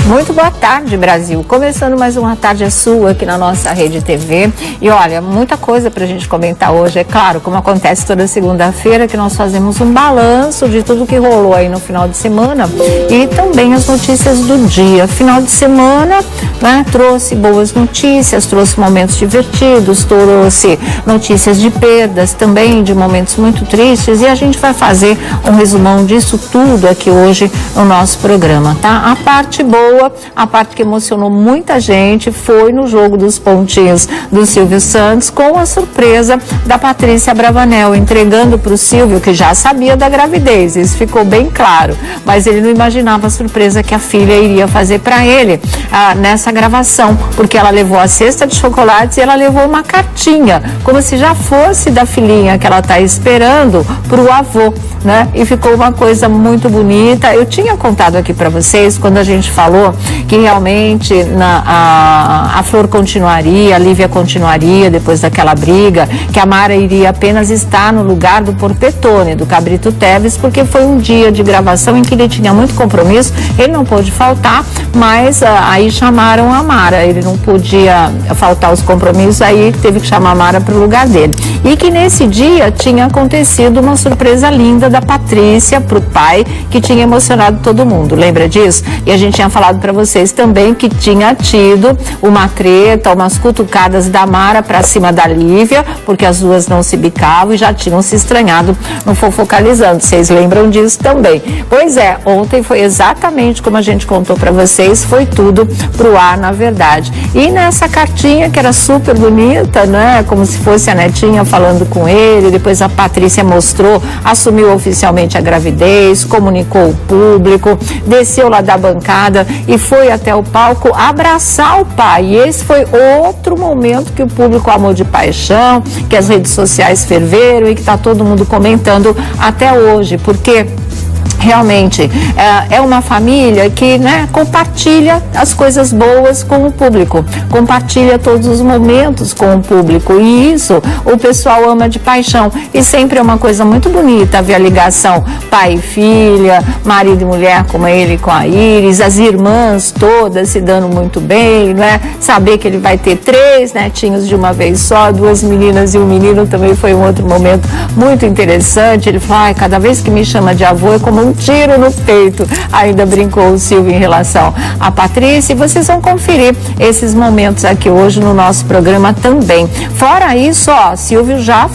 Muito boa tarde, Brasil. Começando mais uma Tarde é Sua aqui na nossa Rede TV. E olha, muita coisa pra gente comentar hoje. É claro, como acontece toda segunda-feira, que nós fazemos um balanço de tudo que rolou aí no final de semana e também as notícias do dia. Final de semana, né, trouxe boas notícias, trouxe momentos divertidos, trouxe notícias de perdas também, de momentos muito tristes, e a gente vai fazer um resumão disso tudo aqui hoje no nosso programa, tá? A parte boa, a parte que emocionou muita gente foi no jogo dos pontinhos do Silvio Santos, com a surpresa da Patrícia Abravanel, entregando para o Silvio, que já sabia da gravidez, isso ficou bem claro, mas ele não imaginava a surpresa que a filha iria fazer para ele nessa gravação, porque ela levou a cesta de chocolates e ela levou uma cartinha, como se já fosse da filhinha que ela está esperando para o avô, né? E ficou uma coisa muito bonita. Eu tinha contado aqui para vocês, quando a gente falou que realmente a Flor continuaria, a Lívia continuaria depois daquela briga, que a Mara iria apenas estar no lugar do Porpetone, do Cabrito Teves, porque foi um dia de gravação em que ele tinha muito compromisso, ele não pôde faltar, mas aí chamaram a Mara, ele não podia faltar os compromissos, aí teve que chamar a Mara para o lugar dele. E que nesse dia tinha acontecido uma surpresa linda da Patrícia para o pai, que tinha emocionado todo mundo, lembra disso? E a gente tinha falado para vocês também que tinha tido uma treta, umas cutucadas da Mara para cima da Lívia, porque as duas não se bicavam e já tinham se estranhado no Fofocalizando. Vocês lembram disso também? Pois é, ontem foi exatamente como a gente contou para vocês, foi tudo pro ar, na verdade. E nessa cartinha, que era super bonita, né? Como se fosse a netinha falando com ele, depois a Patrícia mostrou, assumiu oficialmente a gravidez, comunicou o público, desceu lá da bancada e foi até o palco abraçar o pai. E esse foi outro momento que o público amou de paixão, que as redes sociais ferveram e que está todo mundo comentando até hoje, porque realmente é uma família que, né, compartilha as coisas boas com o público, compartilha todos os momentos com o público, e isso o pessoal ama de paixão, e sempre é uma coisa muito bonita ver a ligação pai e filha, marido e mulher, como ele com a Iris, as irmãs todas se dando muito bem, né? Saber que ele vai ter 3 netinhos de uma vez só, 2 meninas e um menino, também foi um outro momento muito interessante. Ele falou, cada vez que me chama de avô é como um tiro no peito, ainda brincou o Silvio em relação à Patrícia, e vocês vão conferir esses momentos aqui hoje no nosso programa também. Fora isso, Silvio já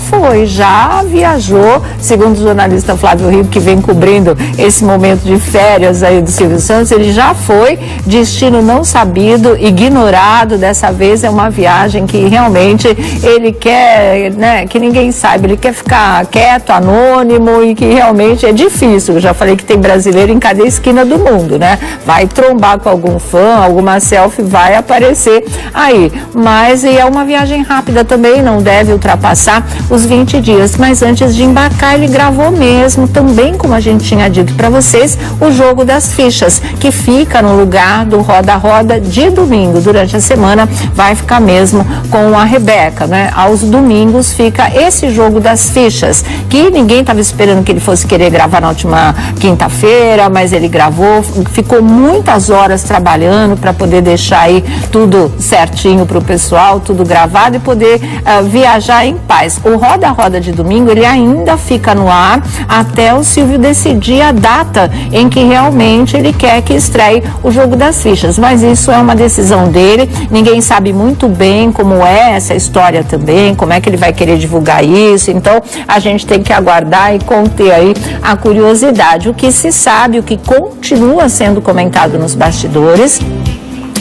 viajou, segundo o jornalista Flávio Rico, que vem cobrindo esse momento de férias aí do Silvio Santos, ele já foi, destino não sabido, ignorado, dessa vez é uma viagem que realmente ele quer, né, que ninguém saiba, ele quer ficar quieto, anônimo, e que realmente é difícil. Eu já falei que tem brasileiro em cada esquina do mundo, né? Vai trombar com algum fã, alguma selfie vai aparecer aí. Mas é uma viagem rápida também, não deve ultrapassar os 20 dias. Mas antes de embarcar, ele gravou mesmo, também como a gente tinha dito para vocês, o jogo das fichas, que fica no lugar do Roda Roda de domingo. Durante a semana vai ficar mesmo com a Rebeca, né? Aos domingos fica esse jogo das fichas, que ninguém estava esperando que ele fosse querer gravar na última quinta-feira, mas ele gravou, ficou muitas horas trabalhando para poder deixar aí tudo certinho para o pessoal, tudo gravado, e poder viajar em paz. O Roda Roda de domingo, ele ainda fica no ar até o Silvio decidir a data em que realmente ele quer que estreie o jogo das fichas, mas isso é uma decisão dele, ninguém sabe muito bem como é essa história também, como é que ele vai querer divulgar isso, então a gente tem que aguardar e conter aí a curiosidade. O que se sabe, o que continua sendo comentado nos bastidores,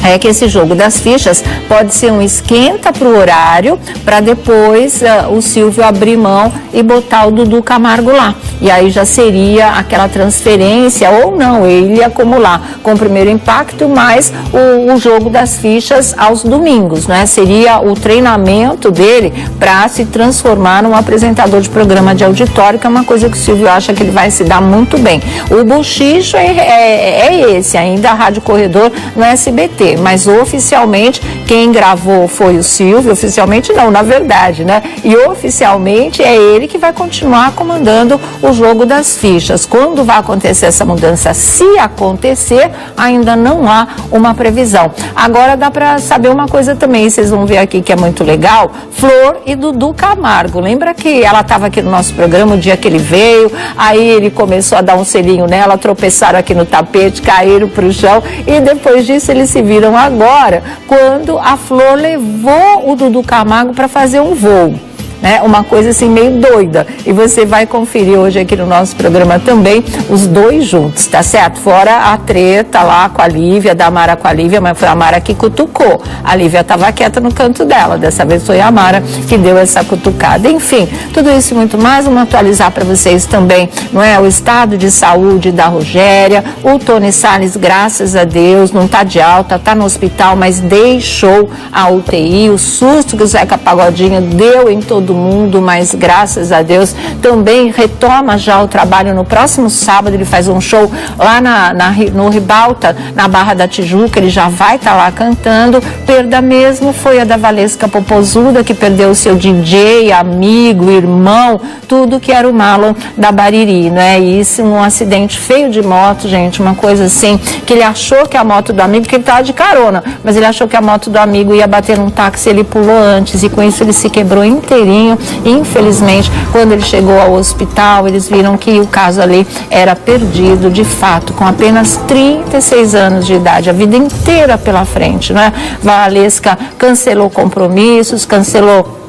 é que esse jogo das fichas pode ser um esquenta para o horário, para depois o Silvio abrir mão e botar o Dudu Camargo lá. E aí já seria aquela transferência, ou não, ele ia acumular com o Primeiro Impacto, mais o jogo das fichas aos domingos, né? Seria o treinamento dele para se transformar num apresentador de programa de auditório, que é uma coisa que o Silvio acha que ele vai se dar muito bem. O bochicho é esse, ainda a Rádio Corredor no SBT. mas oficialmente quem gravou foi o Silvio, oficialmente não, na verdade, né? E oficialmente é ele que vai continuar comandando o jogo das fichas. Quando vai acontecer essa mudança? Se acontecer, ainda não há uma previsão. Agora dá para saber uma coisa também, vocês vão ver aqui que é muito legal, Flor e Dudu Camargo. Lembra que ela estava aqui no nosso programa o dia que ele veio, aí ele começou a dar um selinho nela, tropeçaram aqui no tapete, caíram para o chão e depois disso eles se viram agora, quando a Flor levou o Dudu Camargo para fazer um voo. Né? Uma coisa assim meio doida, e você vai conferir hoje aqui no nosso programa também os dois juntos, tá certo? Fora a treta lá com a Lívia, da Mara com a Lívia, mas foi a Mara que cutucou, a Lívia estava quieta no canto dela, dessa vez foi a Mara que deu essa cutucada. Enfim, tudo isso e muito mais, vamos atualizar para vocês também, não é? O estado de saúde da Rogéria, o Tony Salles, graças a Deus, não está de alta, está no hospital, mas deixou a UTI, o susto que o Zeca Pagodinho deu em todo mundo, mas graças a Deus também retoma já o trabalho no próximo sábado. Ele faz um show lá no Ribalta, na Barra da Tijuca, ele já vai estar lá cantando. Perda mesmo foi a da Valesca Popozuda, que perdeu o seu DJ, amigo, irmão, tudo que era o Marlon da Bariri, né? E isso num acidente feio de moto, gente, uma coisa assim, que ele achou que a moto do amigo, que ele estava de carona, mas ele achou que a moto do amigo ia bater num táxi, ele pulou antes e com isso ele se quebrou inteirinho. Infelizmente, quando ele chegou ao hospital, eles viram que o caso ali era perdido, de fato, com apenas 36 anos de idade, a vida inteira pela frente, né? Valesca cancelou compromissos, cancelou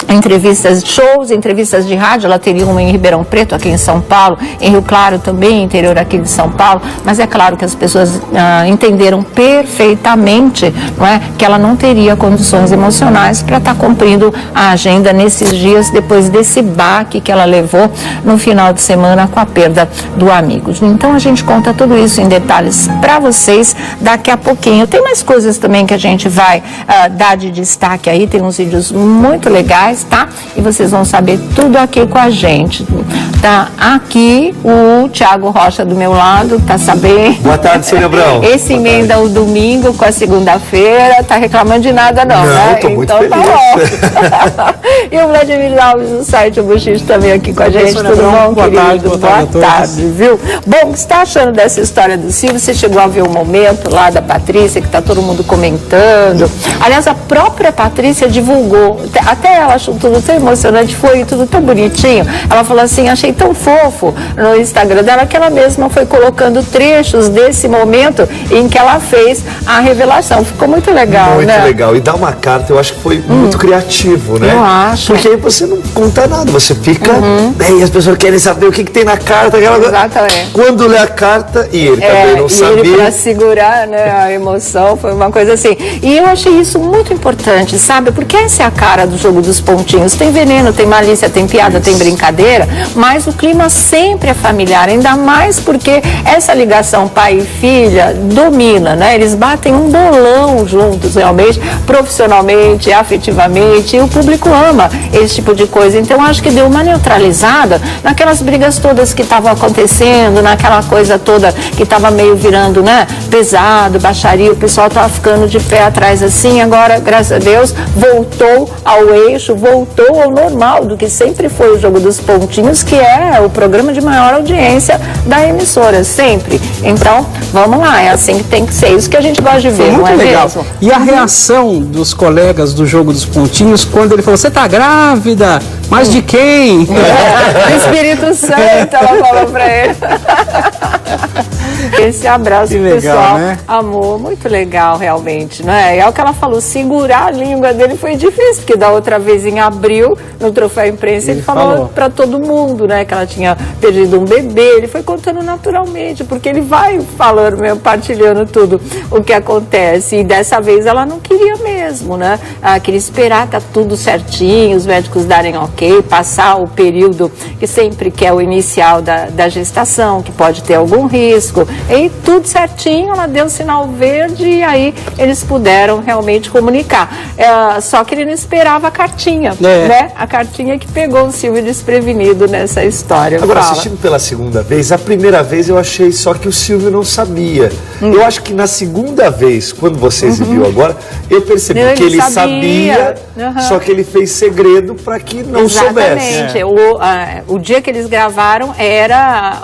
entrevistas, shows, entrevistas de rádio. Ela teria uma em Ribeirão Preto, aqui em São Paulo, em Rio Claro também, interior aqui de São Paulo, mas é claro que as pessoas entenderam perfeitamente, não é, que ela não teria condições emocionais para estar cumprindo a agenda nesses dias, depois desse baque que ela levou no final de semana com a perda do amigo. Então a gente conta tudo isso em detalhes para vocês daqui a pouquinho. Tem mais coisas também que a gente vai dar de destaque aí, tem uns vídeos muito legais, tá? E vocês vão saber tudo aqui com a gente. Tá aqui o Thiago Rocha do meu lado, tá sabendo? Boa tarde, Sônia Abrão. Esse emenda o domingo com a segunda-feira, tá reclamando de nada não, né? Tô muito então feliz. Tá bom. E o Vladimir Alves do site O Buchicho também aqui com a gente. Tudo bom, querido? Boa tarde, viu? Bom, o que você tá achando dessa história do Silvio? Você chegou a ver o momento lá da Patrícia, que tá todo mundo comentando. Aliás, a própria Patrícia divulgou, até ela achou tudo tão emocionante, foi tudo tão bonitinho. Ela falou assim, achei tão fofo no Instagram dela, que ela mesma foi colocando trechos desse momento em que ela fez a revelação. Ficou muito legal, muito, né? Muito legal. E dar uma carta, eu acho que foi muito criativo, né? Eu acho. Porque aí você não conta nada, você fica, e as pessoas querem saber o que tem na carta. Exatamente. Quando lê a carta, e ele também não sabia. Ele, para segurar, né, a emoção, foi uma coisa assim. E eu achei isso muito importante, sabe? Porque essa é a cara do jogo dos pontinhos. Tem veneno, tem malícia, tem piada, tem brincadeira, mas o clima sempre é familiar, ainda mais porque essa ligação pai e filha domina, né? Eles batem um bolão juntos, realmente, profissionalmente, afetivamente, e o público ama esse tipo de coisa. Então, acho que deu uma neutralizada naquelas brigas todas que estavam acontecendo, naquela coisa toda que estava meio virando, né, pesado, baixaria, o pessoal estava ficando de pé atrás assim. Agora, graças a Deus, voltou ao eixo, voltou ao normal, do que sempre foi o Jogo dos Pontinhos, que é o programa de maior audiência da emissora, sempre. Então, vamos lá, é assim que tem que ser, isso que a gente gosta de ver, não é legal mesmo? E a reação dos colegas do Jogo dos Pontinhos quando ele falou, você tá grávida? Mas de quem? Do Espírito Santo, ela falou pra ele. Esse abraço que legal, pessoal, né? Amor, muito legal realmente, né? E é o que ela falou, segurar a língua dele foi difícil, porque da outra vez em abril, no Troféu Imprensa, ele falou pra todo mundo, né, que ela tinha perdido um bebê. Ele foi contando naturalmente, porque ele vai falando, partilhando tudo o que acontece, e dessa vez ela não queria mesmo. mesmo, né? Aquele esperar tá tudo certinho, os médicos darem ok, passar o período que sempre que é o inicial da gestação, que pode ter algum risco, e tudo certinho, ela deu sinal verde e aí eles puderam realmente comunicar. Só que ele não esperava a cartinha, né? A cartinha que pegou o Silvio desprevenido nessa história. Agora, assistindo pela segunda vez, a primeira vez eu achei só que o Silvio não sabia. Eu acho que na segunda vez, quando você exibiu agora, eu percebi que ele sabia, só que ele fez segredo para que não soubesse. Exatamente. O dia que eles gravaram era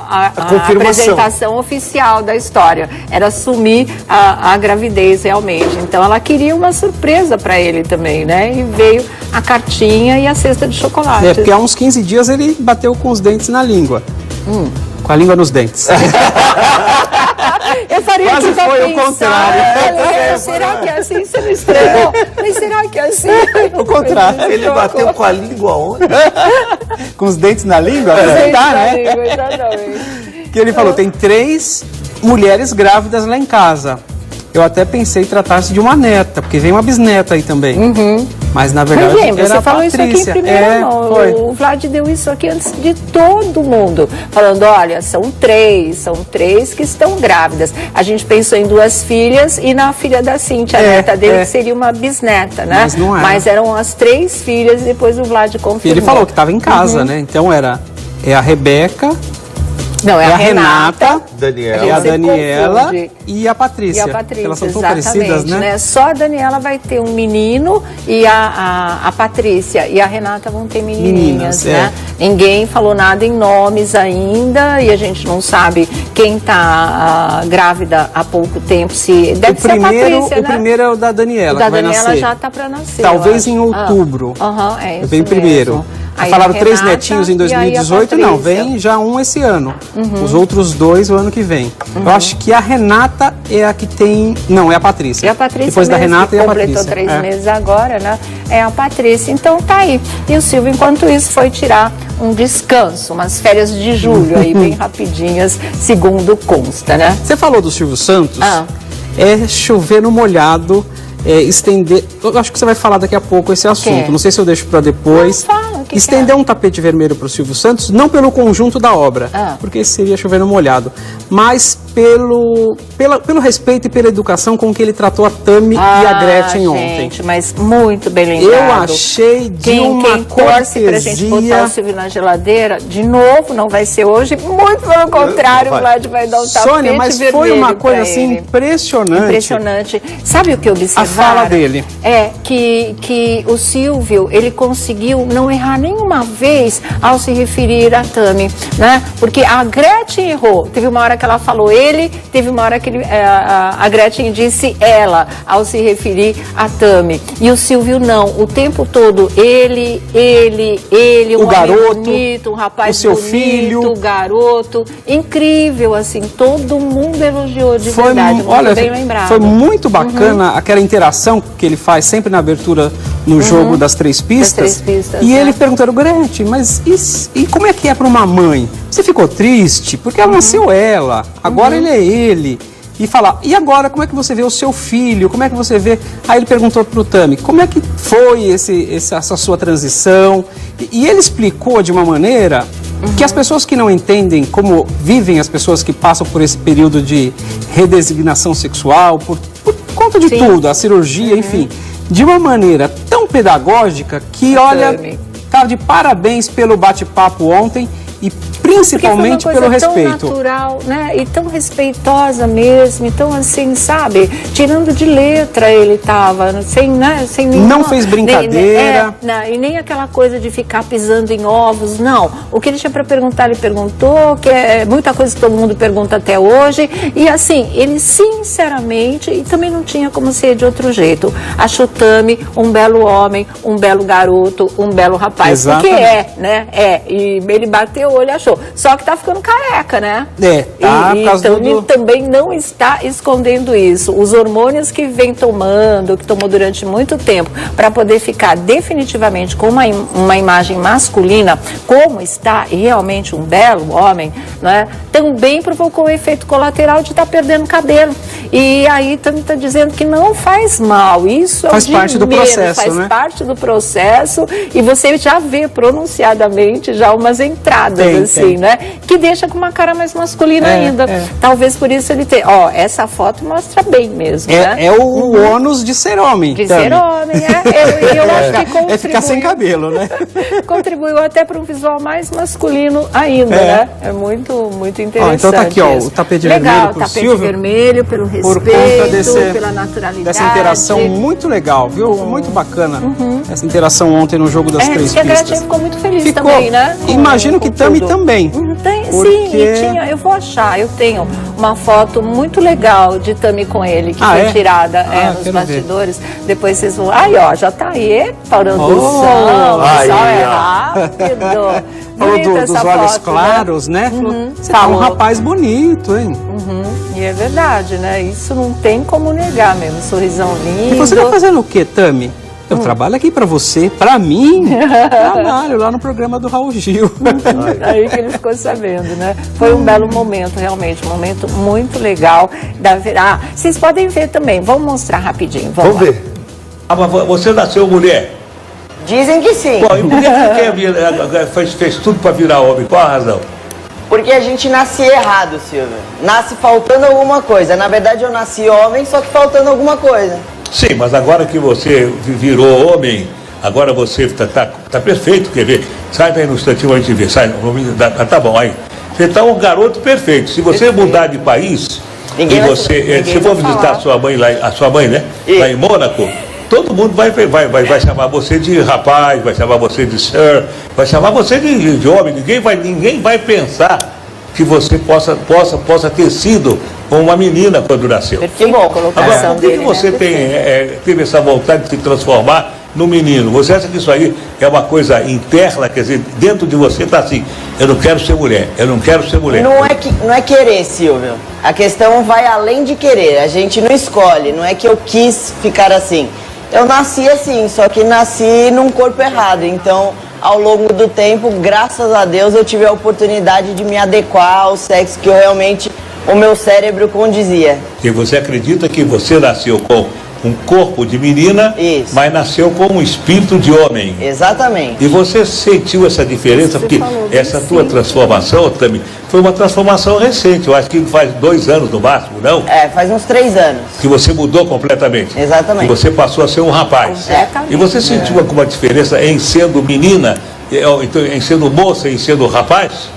a apresentação oficial da história. Era assumir a gravidez realmente. Então ela queria uma surpresa para ele também, né? E veio a cartinha e a cesta de chocolate. Porque há uns 15 dias ele bateu com os dentes na língua. Com a língua nos dentes. Eu faria quase aqui foi o contrário. Será que é assim? Você não estranhou? Mas será que é assim? O contrário. Ele bateu com a língua onde? Com os dentes na língua? Tá, né? Exatamente. Que ele falou, tem 3 mulheres grávidas lá em casa. Eu até pensei em tratar-se de uma neta, porque vem uma bisneta aí também. Mas na verdade você falou isso aqui em primeira mão. O Vlad deu isso aqui antes de todo mundo. Falando, olha, são 3 que estão grávidas. A gente pensou em 2 filhas e na filha da Cíntia, a neta dele, que seria uma bisneta, né? Mas não era. Mas eram as 3 filhas e depois o Vlad confirmou. E ele falou que estava em casa, né? Então a Rebeca... Não, é a Renata, Daniela. A Daniela e a Patrícia. Elas são tão parecidas, né? Só a Daniela vai ter um menino e a Patrícia e a Renata vão ter menininhas, né? Ninguém falou nada em nomes ainda e a gente não sabe quem está grávida há pouco tempo. Deve ser a Patrícia, né? O primeiro é o da Daniela, que vai nascer. O da Daniela já está para nascer. Talvez em outubro. É isso vem primeiro. Aí falaram 3 netinhos em 2018, não, vem já um esse ano. Os outros 2 o ano que vem. Eu acho que a Renata é a que tem... Não, é a Patrícia. É a Patrícia. Depois da Renata e a Patrícia. Completou 3 meses agora, né? É a Patrícia. Então tá aí. E o Silvio, enquanto isso, foi tirar um descanso, umas férias de julho aí, bem rapidinhas, segundo consta, né? Você falou do Silvio Santos. É chover no molhado. Estender, eu acho que você vai falar daqui a pouco esse assunto, não sei se eu deixo para depois. Estender um tapete vermelho para o Silvio Santos, não pelo conjunto da obra, porque esse seria chover no molhado, mas pelo respeito e pela educação com que ele tratou a Tami e a Gretchen ontem. Mas muito bem lembrado. Eu achei de uma torce pra gente botar o Silvio na geladeira, de novo, não vai ser hoje, muito pelo contrário, o Vlad vai dar um tapete vermelho. Sônia, mas foi uma coisa assim impressionante. Impressionante. Sabe o que eu observaram? A fala dele. É que o Silvio, ele conseguiu não errar nenhuma vez ao se referir a Tami, né? Porque a Gretchen errou. Teve uma hora que ela falou ele, teve uma hora que a Gretchen disse ela, ao se referir a Tami. E o Silvio não. O tempo todo, ele, o garoto, bonito, um rapaz o seu bonito, filho, o garoto. Incrível, assim. Todo mundo elogiou de verdade. Muito bem lembrado. Foi muito bacana aquela interação que ele faz sempre na abertura no jogo das 3 pistas. E ele perguntando, Gretchen, mas e como é que é para uma mãe? Você ficou triste? Porque ela nasceu ela, agora ele é ele. E falar, e agora como é que você vê o seu filho? Como é que você vê? Aí ele perguntou para o Tami, como é que foi essa sua transição? E ele explicou de uma maneira que as pessoas que não entendem como vivem as pessoas que passam por esse período de redesignação sexual, por conta de tudo, a cirurgia, enfim, de uma maneira tão pedagógica que, olha, tá de parabéns pelo bate-papo ontem e principalmente pelo respeito. Tão natural, né? E tão respeitosa mesmo, então assim, sabe? Tirando de letra ele tava, sem nenhuma... Não fez brincadeira. E nem aquela coisa de ficar pisando em ovos, não. O que ele tinha para perguntar, ele perguntou, que é muita coisa que todo mundo pergunta até hoje. E assim, ele sinceramente, e também não tinha como ser de outro jeito, achou Tami um belo homem, um belo garoto, um belo rapaz. Exatamente. Porque né? E ele bateu o olho e achou. Só que tá ficando careca, né? Tá, e Tami também não está escondendo isso. Os hormônios que vem tomando, que tomou durante muito tempo, para poder ficar definitivamente com uma imagem masculina, como está, e realmente um belo homem, né? Também provocou o efeito colateral de estar perdendo cabelo. E aí Tami está dizendo que não faz mal. Isso faz parte do processo, faz parte do processo, e você já vê pronunciadamente já umas entradas assim, né? Que deixa com uma cara mais masculina ainda. Talvez por isso ele tenha. Ó, essa foto mostra bem mesmo, né? É o ônus de ser homem. De ser homem, eu acho que contribuiu. É ficar sem cabelo, né? Contribuiu até para um visual mais masculino ainda, né? É muito, muito interessante. Então tá aqui, ó, o tapete vermelho pro tapete Silvio, vermelho, pelo respeito, pela naturalidade. Dessa interação muito legal, viu? Muito bacana essa interação ontem no jogo das três pistas. A Gretchen ficou muito feliz também, né? Imagino que Tami também. Sim, eu vou achar, eu tenho uma foto muito legal de Tami com ele, que foi tirada nos bastidores. Depois vocês vão... Aí, ó, já tá aí, parando o sol. O sol é rápido. Falou dos olhos claros, né? Você tá um rapaz bonito, hein? E é verdade, né? Isso não tem como negar mesmo. Sorrisão lindo. E você tá fazendo o quê, Tami? Eu trabalho aqui pra você, pra mim. Trabalho lá no programa do Raul Gil. Aí que ele ficou sabendo, né? Foi um belo momento, realmente. Um momento muito legal. Vocês podem ver também. Vamos mostrar rapidinho. Vamos ver. Mas você nasceu mulher? Dizem que sim. Bom, e por que você fez tudo para virar homem? Qual a razão? Porque a gente nasce errado, Silvio. Nasce faltando alguma coisa. Na verdade, eu nasci homem, só que faltando alguma coisa. Sim, mas agora que você virou homem, agora você tá perfeito, quer ver? Sai daí no instantinho pra gente ver. Sai, tá bom, aí. Você tá um garoto perfeito. Se você mudar de país, se for visitar a sua mãe, né? Lá em Mônaco, todo mundo vai chamar você de rapaz, vai chamar você de sir, vai chamar você de homem. Ninguém vai pensar que você possa ter sido uma menina quando nasceu. Que bom. Agora, por que você teve essa vontade de se transformar no menino? Você acha que isso aí é uma coisa interna, quer dizer, dentro de você está assim, eu não quero ser mulher, eu não quero ser mulher. Não é querer, Silvio. A questão vai além de querer. A gente não escolhe, não é que eu quis ficar assim. Eu nasci assim, só que nasci num corpo errado. Então, ao longo do tempo, graças a Deus, eu tive a oportunidade de me adequar ao sexo que o meu cérebro condizia. E você acredita que você nasceu com um corpo de menina, mas nasceu com um espírito de homem. Exatamente. E você sentiu essa diferença, porque essa tua transformação, Tami, foi uma transformação recente. Eu acho que faz 2 anos no máximo, não? Faz uns 3 anos. Que você mudou completamente. Exatamente. E você passou a ser um rapaz. E você sentiu alguma diferença em sendo menina, em sendo moça, em sendo rapaz?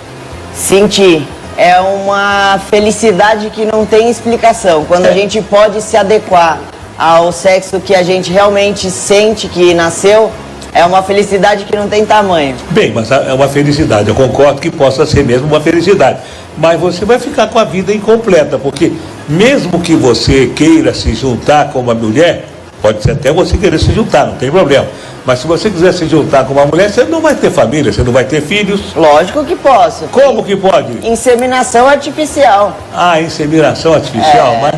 Senti. É uma felicidade que não tem explicação. Quando a gente pode se adequar ao sexo que a gente realmente sente que nasceu, é uma felicidade que não tem tamanho. Bem, mas é uma felicidade, eu concordo que possa ser mesmo uma felicidade. Mas você vai ficar com a vida incompleta, porque mesmo que você queira se juntar com uma mulher, pode ser até você querer se juntar, não tem problema. Mas se você quiser se juntar com uma mulher, você não vai ter família, você não vai ter filhos. Lógico que posso. Como que pode? Inseminação artificial. Inseminação artificial? Mas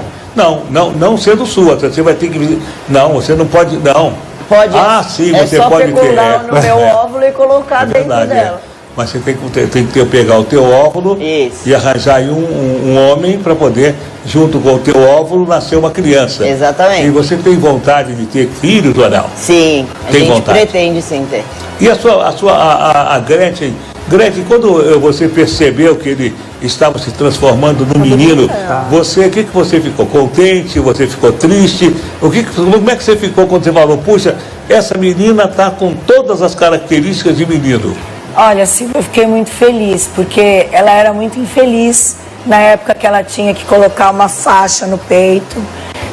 não sendo sua, você vai ter que... Não, você não pode, não. Pode. Sim, você pode ter. É só no meu óvulo e colocar dentro dela. Mas você tem que pegar o teu óvulo e arranjar aí um homem para poder, junto com o teu óvulo, nascer uma criança. Exatamente. E você tem vontade de ter filhos ou não? Sim, a gente pretende sim ter. E a Gretchen, quando você percebeu que ele estava se transformando num menino, o que você ficou? Contente? Você ficou triste? Como é que você ficou quando você falou, puxa, essa menina está com todas as características de menino? Olha, Silvia, eu fiquei muito feliz, porque ela era muito infeliz na época que ela tinha que colocar uma faixa no peito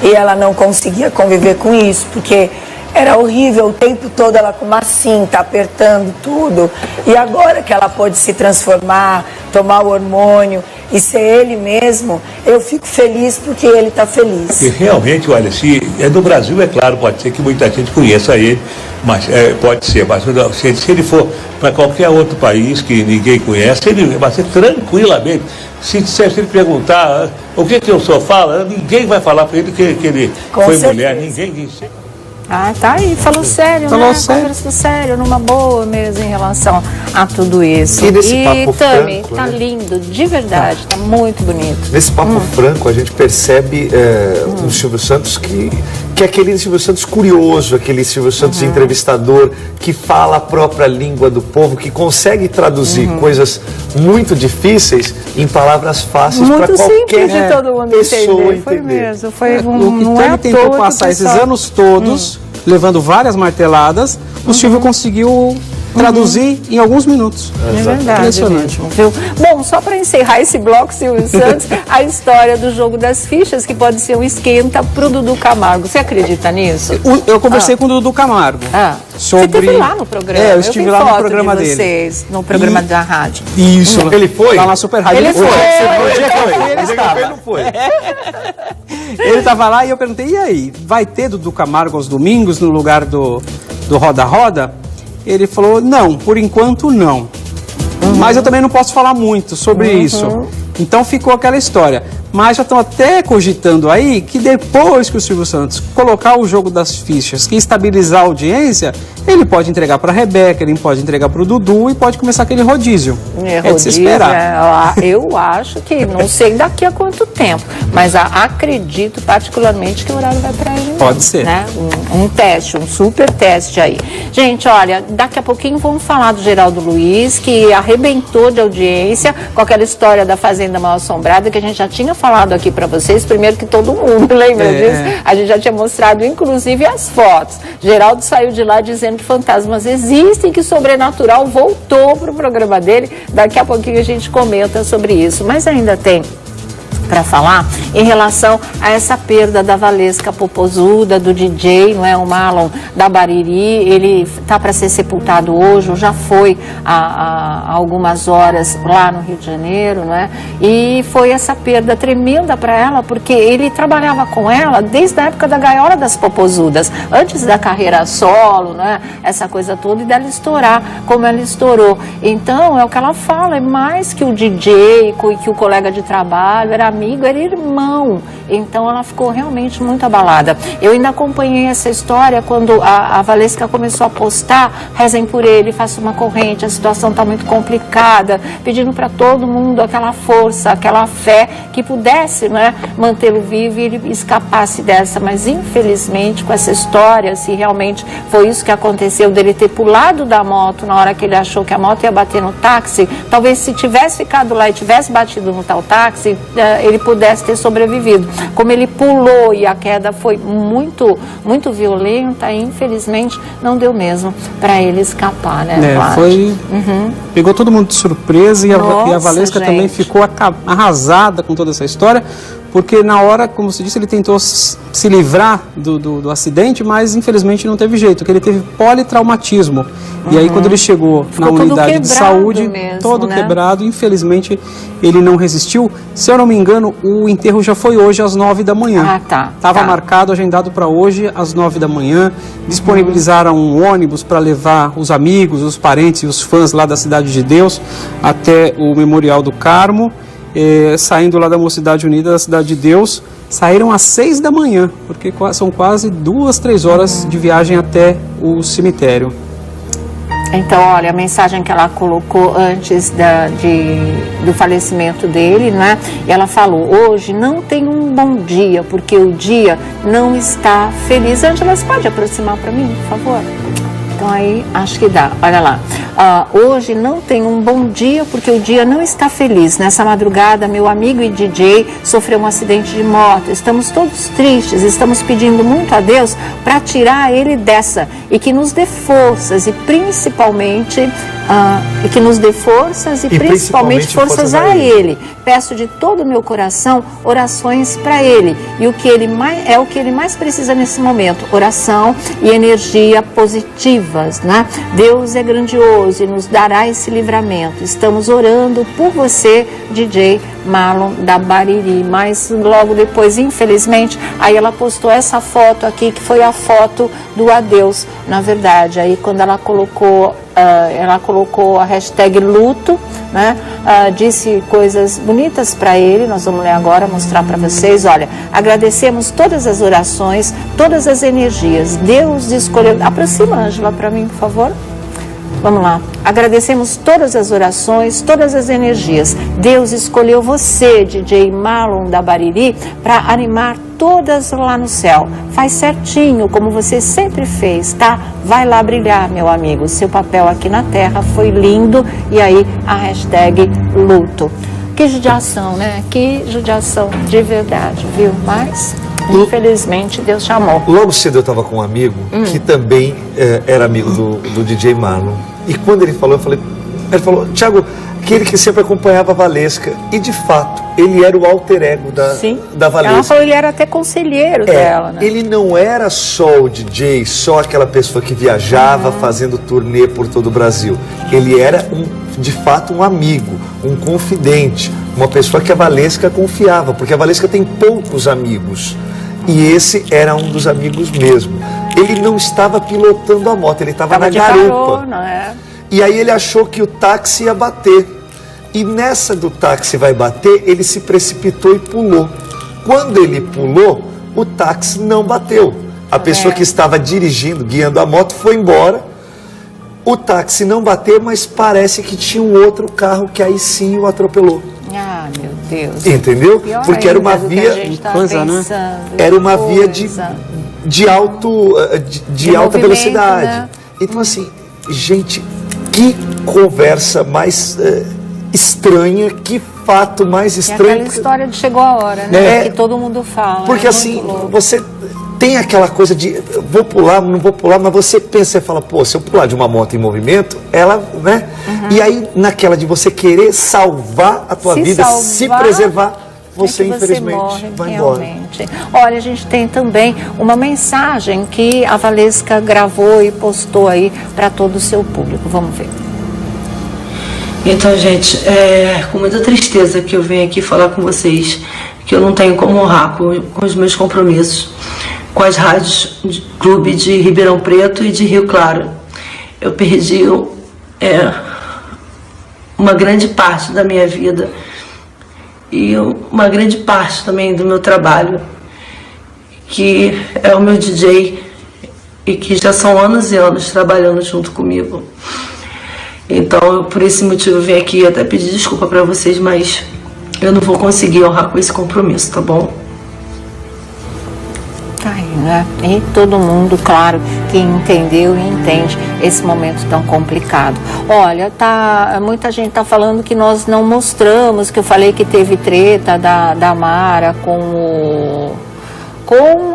e ela não conseguia conviver com isso, porque era horrível o tempo todo ela com uma cinta, apertando tudo. E agora que ela pôde se transformar, tomar o hormônio, e ser ele mesmo, eu fico feliz porque ele está feliz. E realmente, olha, se é do Brasil, é claro, pode ser que muita gente conheça ele, mas pode ser, mas se ele for para qualquer outro país que ninguém conhece, ele vai ser tranquilamente. Se ele perguntar o que o senhor fala, ninguém vai falar para ele que ele foi mulher, ninguém disse. Ah, tá aí, falou sério, falou né? sério. Conversou sério, numa boa mesmo em relação a tudo isso. E nesse papo Tami, franco, tá né? lindo, de verdade, tá muito bonito. Nesse papo franco, a gente percebe um Silvio Santos que é aquele Silvio Santos curioso, aquele Silvio Santos entrevistador, que fala a própria língua do povo, que consegue traduzir coisas muito difíceis em palavras fáceis para qualquer simples de todo mundo pessoa entender. Foi mesmo, foi O que Tami tentou passar esses anos todos, levando várias marteladas, o Silvio conseguiu traduzir em alguns minutos. É verdade, Impressionante. mesmo, viu? Bom, só para encerrar esse bloco, Silvio Santos, a história do jogo das fichas, que pode ser um esquenta pro Dudu Camargo. Você acredita nisso? Eu conversei com o Dudu Camargo. Sobre... Você esteve lá no programa. Eu estive lá no programa dele. Vocês, no programa da rádio. Isso. Ele foi? Lá na Super Rádio. Ele foi. Ele estava. Ele não foi. Ele estava lá e eu perguntei, e aí, vai ter Dudu Camargo aos domingos no lugar do Roda Roda? Ele falou, não, por enquanto não. Mas eu também não posso falar muito sobre isso. Então ficou aquela história. Mas já estão até cogitando aí que depois que o Silvio Santos colocar o jogo das fichas, que estabilizar a audiência, ele pode entregar para a Rebeca, ele pode entregar para o Dudu e pode começar aquele rodízio. É de se esperar. Eu acho que, não sei daqui a quanto tempo, mas acredito particularmente que o horário vai para ele. Pode ser. Né? Um teste, um super teste aí. Gente, olha, daqui a pouquinho vamos falar do Geraldo Luiz, que arrebentou de audiência com aquela história da Fazenda Mal Assombrada, que a gente já tinha falado aqui para vocês, primeiro que todo mundo lembra disso. A gente já tinha mostrado, inclusive, as fotos. Geraldo saiu de lá dizendo que fantasmas existem, que Sobrenatural voltou para o programa dele. Daqui a pouquinho a gente comenta sobre isso. Mas ainda tem para falar em relação a essa perda da Valesca Popozuda, do DJ, não é, o Marlon da Bariri. Ele está para ser sepultado hoje, ou já foi há algumas horas lá no Rio de Janeiro, não é? E foi essa perda tremenda para ela, porque ele trabalhava com ela desde a época da Gaiola das Popozudas, antes da carreira solo, né? Essa coisa toda, e dela estourar como ela estourou. Então, é o que ela fala, é mais que o DJ, que o colega de trabalho, era amigo, era irmão. Então ela ficou realmente muito abalada. Eu ainda acompanhei essa história quando a Valesca começou a postar: rezem por ele, faça uma corrente, a situação está muito complicada, pedindo para todo mundo aquela força, aquela fé que pudesse, né, mantê-lo vivo e ele escapasse dessa. Mas infelizmente, com essa história, se realmente foi isso que aconteceu, dele ter pulado da moto na hora que ele achou que a moto ia bater no táxi, talvez se tivesse ficado lá e tivesse batido no tal táxi, ele pudesse ter sobrevivido. Como ele pulou e a queda foi muito, muito violenta, infelizmente não deu mesmo para ele escapar, né? Foi... Pegou todo mundo de surpresa e a Valesca também ficou arrasada com toda essa história, porque na hora, como você disse, ele tentou se livrar do acidente, mas infelizmente não teve jeito, porque ele teve politraumatismo. E aí quando ele chegou na unidade de saúde, mesmo, todo quebrado, infelizmente ele não resistiu. Se eu não me engano, o enterro já foi hoje às 9 da manhã. Estava marcado, agendado para hoje às 9 da manhã. Disponibilizaram um ônibus para levar os amigos, os parentes e os fãs lá da Cidade de Deus até o Memorial do Carmo. Saindo lá da Mocidade Unida da Cidade de Deus, saíram às 6 da manhã, porque são quase 2, 3 horas de viagem até o cemitério. Então, olha, a mensagem que ela colocou antes do falecimento dele, né? E ela falou: hoje não tem um bom dia, porque o dia não está feliz. Ângela, você pode aproximar para mim, por favor? Então aí, acho que dá. Olha lá. Hoje não tem um bom dia, porque o dia não está feliz. Nessa madrugada, meu amigo e DJ sofreu um acidente de moto. Estamos todos tristes, estamos pedindo muito a Deus para tirar ele dessa e que nos dê forças e principalmente principalmente forças a ele. Peço de todo o meu coração orações para ele. E o que ele mais precisa nesse momento: oração e energia positivas, né? Deus é grandioso e nos dará esse livramento. Estamos orando por você, DJ Marlon da Bariri. Mas logo depois, infelizmente, aí ela postou essa foto aqui, que foi a foto do adeus, na verdade. Aí quando ela colocou a hashtag luto, né? Disse coisas bonitas para ele. Nós vamos ler agora, mostrar para vocês. Olha, agradecemos todas as orações, todas as energias. Deus escolheu... Aproxima, Ângela, para mim, por favor. Vamos lá. Agradecemos todas as orações, todas as energias. Deus escolheu você, DJ Marlon da Bariri, para animar todas lá no céu. Faz certinho, como você sempre fez, tá? Vai lá brilhar, meu amigo. Seu papel aqui na Terra foi lindo. E aí, a hashtag luto. Que judiação, né? Que judiação de verdade, viu? Mas... infelizmente, Deus chamou. Logo cedo eu estava com um amigo que também era amigo do DJ Marlon. E quando ele falou, ele falou, Thiago, aquele que sempre acompanhava a Valesca. E de fato, ele era o alter ego da Valesca. Ela falou que ele era até conselheiro dela, né? Ele não era só o DJ, só aquela pessoa que viajava fazendo turnê por todo o Brasil. Ele era, de fato, um amigo, um confidente, uma pessoa que a Valesca confiava, porque a Valesca tem poucos amigos. E esse era um dos amigos mesmo. Ele não estava pilotando a moto, ele estava na garupa. Carona, E aí ele achou que o táxi ia bater. E nessa do táxi vai bater, ele se precipitou e pulou. Quando ele pulou, o táxi não bateu. A pessoa que estava dirigindo, guiando a moto, foi embora. O táxi não bateu, mas parece que tinha um outro carro que aí sim o atropelou. Ah, meu Deus. Entendeu? Porque era uma via... Era uma via de alta velocidade. Né? Então, assim, gente, que conversa mais estranha, que fato mais estranho. Aquela história de chegou a hora, né? Que todo mundo fala. Porque assim, você tem aquela coisa de vou pular, não vou pular, mas você pensa, você fala, pô, se eu pular de uma moto em movimento, ela, né? E aí, naquela de você querer salvar a tua vida, se preservar, você infelizmente morre, vai realmente embora. Olha, a gente tem também uma mensagem que a Valesca gravou e postou aí para todo o seu público. Vamos ver. Então, gente, com muita tristeza que eu venho aqui falar com vocês que eu não tenho como honrar com os meus compromissos com as rádios Clube de Ribeirão Preto e de Rio Claro. Eu perdi uma grande parte da minha vida e uma grande parte também do meu trabalho, que é o meu DJ e que já são anos e anos trabalhando junto comigo. Então, por esse motivo, eu vim aqui até pedir desculpa para vocês, mas eu não vou conseguir honrar com esse compromisso, tá bom? Né? E todo mundo, claro, que entendeu e entende esse momento tão complicado. Olha, muita gente está falando que nós não mostramos, que eu falei que teve treta da Mara com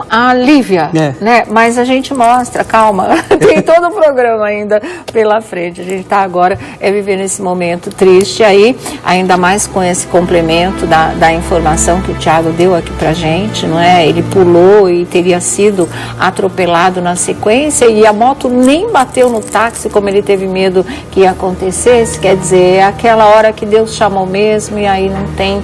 a Lívia, né? Mas a gente mostra, calma, tem todo o programa ainda pela frente. A gente está agora vivendo esse momento triste aí, ainda mais com esse complemento da informação que o Thiago deu aqui pra gente, não é? Ele pulou e teria sido atropelado na sequência e a moto nem bateu no táxi como ele teve medo que acontecesse. Quer dizer, é aquela hora que Deus chamou mesmo e aí não tem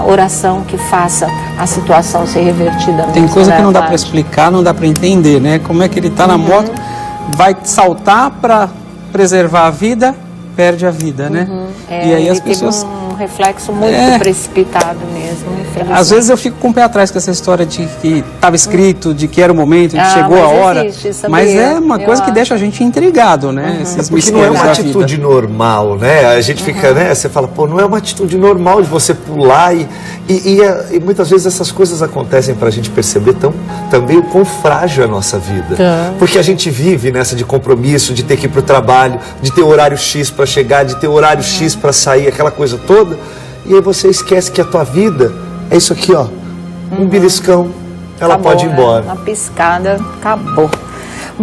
oração que faça a situação ser revertida. Tem coisa que não dá para explicar, não dá para entender, né? Como é que ele está na moto, vai saltar para preservar a vida, perde a vida, né? E aí as pessoas... Teve um reflexo muito precipitado mesmo, infelizmente. Às vezes eu fico com o pé atrás com essa história de que estava escrito, de que era o momento, de que chegou a hora. Mas é uma coisa que deixa a gente intrigado, né? Esses porque não é uma atitude normal, né? A gente fica, né? Você fala, pô, não é uma atitude normal de você pular e muitas vezes essas coisas acontecem para a gente perceber também o quão frágil é a nossa vida. Porque a gente vive nessa de compromisso, de ter que ir para o trabalho, de ter horário X para chegar, de ter horário X para sair, aquela coisa toda. E aí você esquece que a tua vida é isso aqui, ó. Um beliscão, ela pode ir embora. Uma piscada, acabou.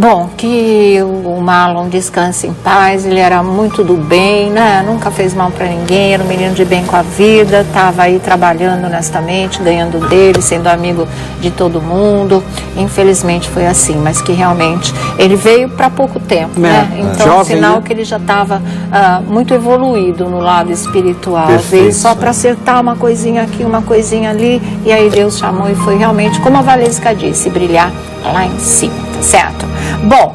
Bom, que o Marlon descanse em paz, ele era muito do bem, né? Nunca fez mal para ninguém, era um menino de bem com a vida, estava aí trabalhando honestamente, ganhando dele, sendo amigo de todo mundo. Infelizmente foi assim, mas que realmente ele veio para pouco tempo, né? Então, jovem, sinal, né? Que ele já estava muito evoluído no lado espiritual. Perfeito, veio só para acertar uma coisinha aqui, uma coisinha ali, e aí Deus chamou e foi realmente, como a Valesca disse, brilhar lá em cima, tá certo? Bom,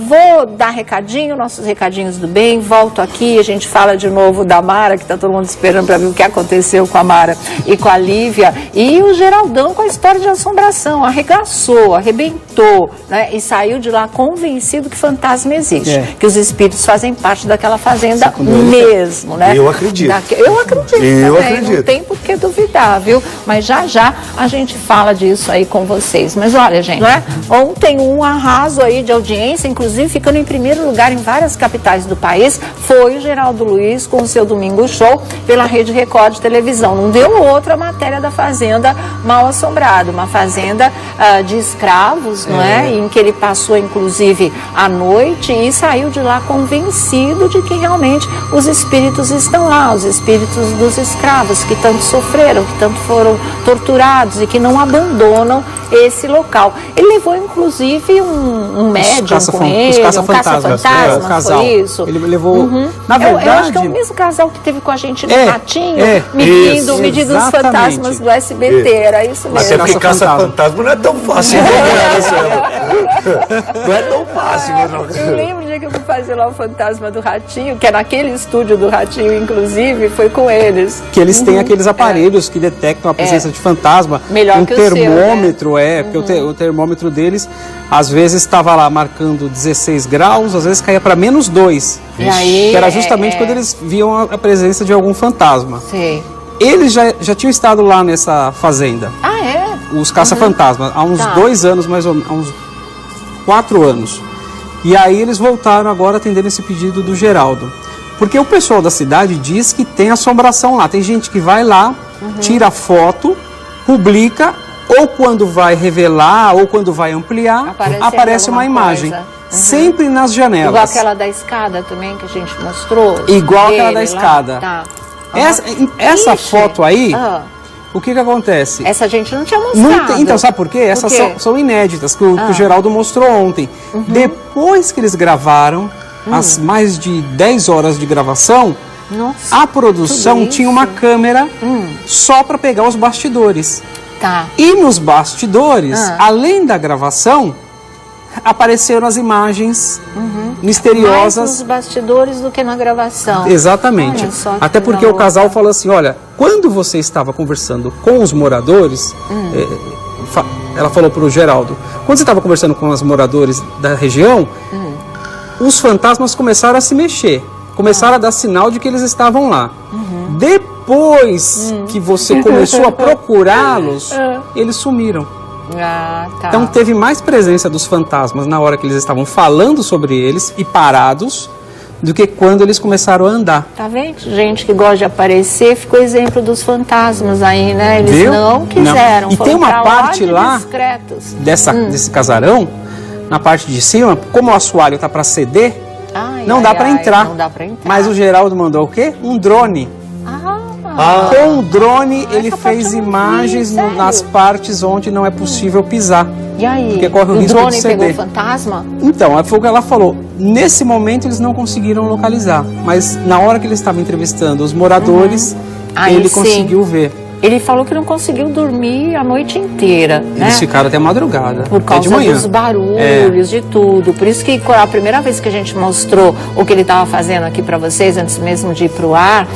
vou dar recadinho, nossos recadinhos do bem, volto aqui, a gente fala de novo da Mara, que está todo mundo esperando para ver o que aconteceu com a Mara e com a Lívia, e o Geraldão com a história de assombração, arregaçou, arrebentou, né? E saiu de lá convencido que fantasma existe, que os espíritos fazem parte daquela fazenda mesmo, né? Eu acredito. Eu acredito também, não tem por que duvidar, viu? Mas já já a gente fala disso aí com vocês. Mas olha, gente, né? Ontem um arraso aí de audiência, inclusive ficando em primeiro lugar em várias capitais do país, foi o Geraldo Luiz com o seu Domingo Show pela Rede Record de televisão. Não deu outra matéria da Fazenda Mal Assombrado, uma fazenda de escravos, não é? Em que ele passou, inclusive, a noite e saiu de lá convencido de que realmente os espíritos estão lá, os espíritos dos escravos que tanto sofreram, que tanto foram torturados e que não abandonam esse local. Ele levou, inclusive, um médium com ele, um caça-fantasma, foi isso? Ele levou, na verdade... Eu acho que é o mesmo casal que teve com a gente no Ratinho, medindo os fantasmas do SBT, era isso mesmo. Até porque caça-fantasma não é tão fácil. Não é tão fácil. Eu lembro do dia que eu fui fazer lá o Fantasma do Ratinho, que é naquele estúdio do Ratinho, inclusive, foi com eles. Que eles têm aqueles aparelhos que detectam a presença de fantasma. Melhor um que termômetro, o seu, né? Porque o termômetro deles, às vezes estava lá marcando 16 graus, às vezes caía para -2. E aí, que era justamente quando eles viam a presença de algum fantasma. Sim. Eles já tinham estado lá nessa fazenda. Ah, é? Os caça-fantasmas, há uns 2 anos, mais ou menos, há uns 4 anos. E aí eles voltaram agora atendendo esse pedido do Geraldo. Porque o pessoal da cidade diz que tem assombração lá. Tem gente que vai lá, tira foto, publica, ou quando vai revelar, ou quando vai ampliar, aparece uma imagem. Sempre nas janelas. Igual aquela da escada também que a gente mostrou. Igual aquela da escada. Tá. Essa foto aí... O que acontece? Essa gente não tinha mostrado. Então, sabe por quê? Essas são inéditas, que o Geraldo mostrou ontem. Depois que eles gravaram, as mais de 10 horas de gravação, a produção tinha uma câmera só para pegar os bastidores. Tá. E nos bastidores, além da gravação, apareceram as imagens misteriosas. Mais nos bastidores do que na gravação. Exatamente. Até porque o casal falou assim, olha, quando você estava conversando com os moradores, ela falou para o Geraldo, quando você estava conversando com os moradores da região, os fantasmas começaram a se mexer, começaram a dar sinal de que eles estavam lá. Depois que você começou a procurá-los, eles sumiram. Então teve mais presença dos fantasmas na hora que eles estavam falando sobre eles e parados do que quando eles começaram a andar. Tá vendo? Gente que gosta de aparecer, ficou exemplo dos fantasmas aí, né? Eles não quiseram. E tem uma parte lá desse casarão, na parte de cima, como o assoalho tá para ceder, não dá para entrar. Mas o Geraldo mandou o quê? Um drone. Com o drone ele fez imagens nas partes onde não é possível pisar. E aí? Porque corre o risco drone de ceder. Pegou o fantasma? Então, foi o que ela falou. Nesse momento eles não conseguiram localizar, mas na hora que ele estava entrevistando os moradores, ele conseguiu ver. Ele falou que não conseguiu dormir a noite inteira. Eles ficaram até madrugada. Por causa dos barulhos, de tudo. Por isso que a primeira vez que a gente mostrou o que ele estava fazendo aqui para vocês, antes mesmo de ir para o ar,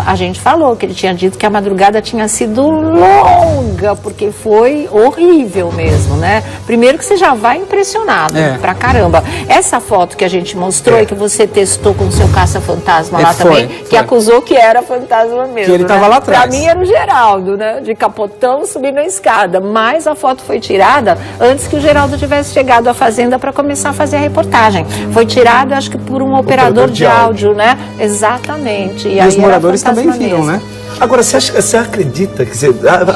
a gente falou que ele tinha dito que a madrugada tinha sido longa, porque foi horrível mesmo, né? Primeiro que você já vai impressionado pra caramba. Essa foto que a gente mostrou e que você testou com o seu caça-fantasma lá também, que acusou que era fantasma mesmo. Que ele estava lá atrás. Pra mim era o Geraldo. Né, de capotão subindo a escada, mas a foto foi tirada antes que o Geraldo tivesse chegado à fazenda para começar a fazer a reportagem. Foi tirada, acho que por um operador de áudio, né? Exatamente. E aí os moradores também viram, né? Agora, você acredita que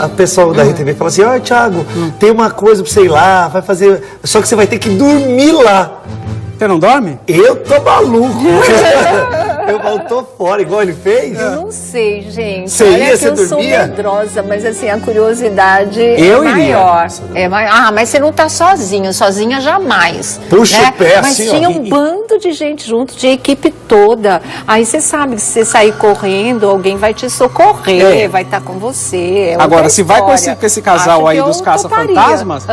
a pessoa da RTV fala assim, Thiago, tem uma coisa pra você ir lá, vai fazer... Só que você vai ter que dormir lá. Você não dorme? Eu tô maluco. Eu tô fora, igual ele fez. Eu não sei, gente. Você Olha ia, que você eu sou dormia? medrosa, mas assim, a curiosidade Eu é maior. iria. Mas você não tá sozinho, sozinha jamais. Puxa né? o pé mas assim, tinha ó. um bando de gente junto, de equipe toda. Aí você sabe que se você sair correndo, alguém vai te socorrer, vai estar com você. Agora, se vai com esse casal aí dos caça-fantasmas,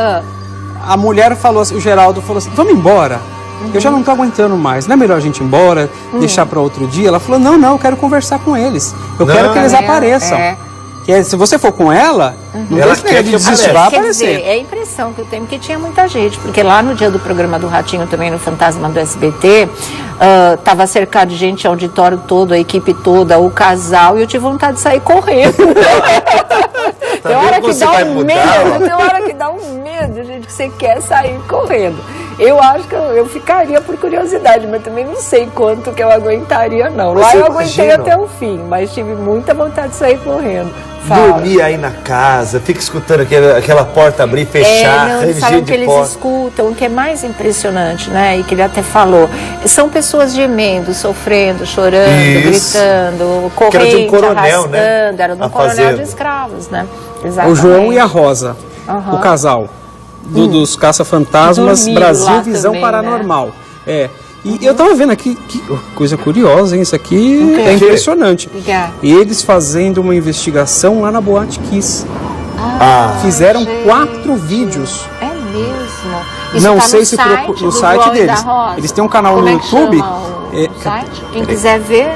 a mulher falou assim, o Geraldo falou assim, vamos embora. Eu já não tô aguentando mais, não é melhor a gente ir embora, deixar para outro dia? Ela falou, não, eu quero conversar com eles, eu quero que eles apareçam. Que se você for com ela, não ela tem que desistir, vai aparecer. Quer dizer, é a impressão que eu tenho, porque tinha muita gente, porque lá no dia do programa do Ratinho, também no Fantasma do SBT, tava cercado de gente, o auditório todo, a equipe toda, o casal, e eu tive vontade de sair correndo. Tem hora que dá um medo, tem hora que dá um medo, gente, que você quer sair correndo. Eu acho que eu ficaria por curiosidade, mas também não sei quanto que eu aguentaria, não. Lá eu aguentei até o fim, mas tive muita vontade de sair correndo. Dormir aí na casa, fica escutando aquela porta abrir e fechar, sabe o que eles escutam, o que é mais impressionante, né? E que ele até falou, são pessoas gemendo, sofrendo, chorando, gritando, corrente, arrastando, né? Era de um coronel de escravos, né? Exatamente. O João e a Rosa, o casal dos caça-fantasmas Brasil Visão também, Paranormal. Né? E eu tava vendo aqui, que coisa curiosa, hein? Isso aqui é impressionante. Eles fazendo uma investigação lá na Boate Kiss. Fizeram 4 vídeos. É mesmo? Isso não tá sei se no site deles. Eles têm um canal no YouTube. Site? Quem quiser ver.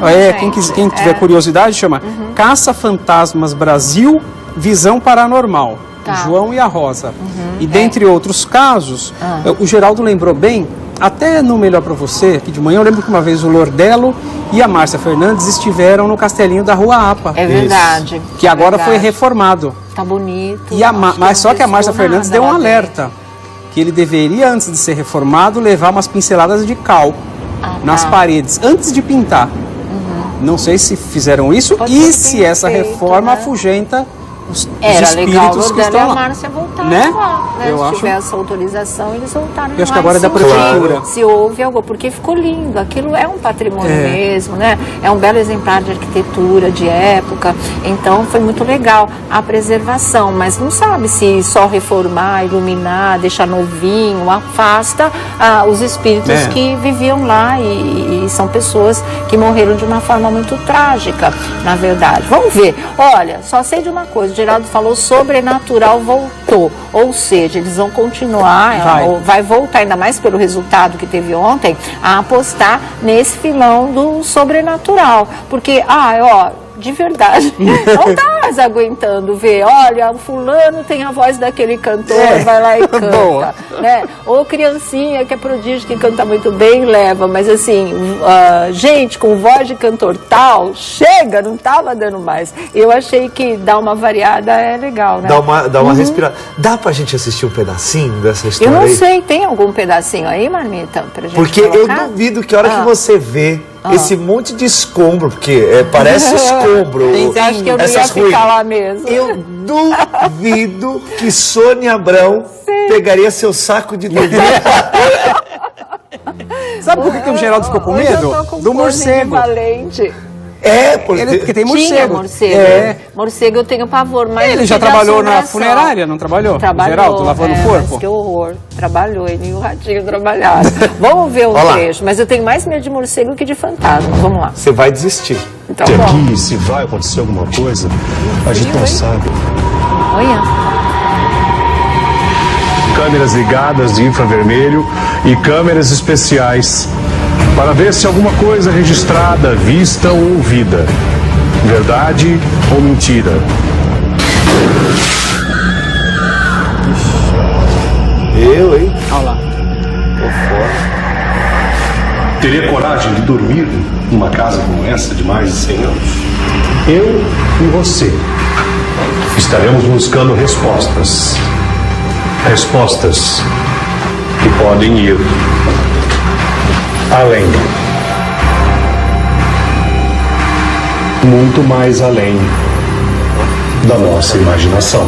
Quem tiver curiosidade, chama Caça-Fantasmas Brasil Visão Paranormal. O João e a Rosa. E dentre outros casos, o Geraldo lembrou bem, até no Melhor Pra Você, aqui de manhã, eu lembro que uma vez o Lordelo e a Márcia Fernandes estiveram no Castelinho da Rua APA. É verdade. Que agora foi reformado. Tá bonito. Mas só que a Márcia Fernandes deu um alerta. Que ele deveria, antes de ser reformado, levar umas pinceladas de cal nas paredes, antes de pintar. Não sei se fizeram isso e se essa reforma afugenta os espíritos que estão lá. A Márcia voltaram lá, né? Se tiver essa autorização, eles voltaram lá. Eu acho que agora é da prefeitura. Se houve algo, porque ficou lindo. Aquilo é um patrimônio mesmo, né? É um belo exemplar de arquitetura, de época. Então, foi muito legal a preservação. Mas não sabe se só reformar, iluminar, deixar novinho, afasta os espíritos que viviam lá e são pessoas que morreram de uma forma muito trágica, na verdade. Vamos ver. Olha, só sei de uma coisa. O Geraldo falou, Sobrenatural voltou, ou seja, eles vão continuar, vai voltar, ainda mais pelo resultado que teve ontem, a apostar nesse filão do Sobrenatural, porque, de verdade, não tá mais aguentando ver, olha, o fulano tem a voz daquele cantor, vai lá e canta, né? Ou criancinha que é prodígio, que canta muito bem, leva, mas assim, gente com voz de cantor tal, chega, não tava dando mais. Eu achei que dar uma variada é legal, né? Dá uma respirada. Dá pra gente assistir um pedacinho dessa história? Eu não sei, tem algum pedacinho aí, Marmita, pra gente Porque colocar? eu duvido que a hora que você vê esse monte de escombro, porque parece escombro. Você acha que eu não ia ficar lá mesmo? Eu duvido que Sônia Abrão pegaria seu saco de dormir. Sabe por que o Geraldo ficou com medo? Do morcego. Porque tem morcego. Morcego eu tenho pavor, mas ele já trabalhou na funerária, não trabalhou? Trabalhou, Geraldo, lavando o corpo? Mas que horror. Trabalhou, ele e o Ratinho trabalharam. Vamos ver um trecho, mas eu tenho mais medo de morcego que de fantasma. Vamos lá. Você vai desistir. Então, e aqui, se vai acontecer alguma coisa, a gente não sabe. Olha. Câmeras ligadas de infravermelho e câmeras especiais para ver se alguma coisa registrada, vista ou ouvida. Verdade ou mentira. Eu, hein? Olha lá. Tô fora. Teria coragem de dormir numa casa como essa de mais de 100 anos? Eu e você estaremos buscando respostas. Respostas que podem ir além. Muito mais além da nossa imaginação.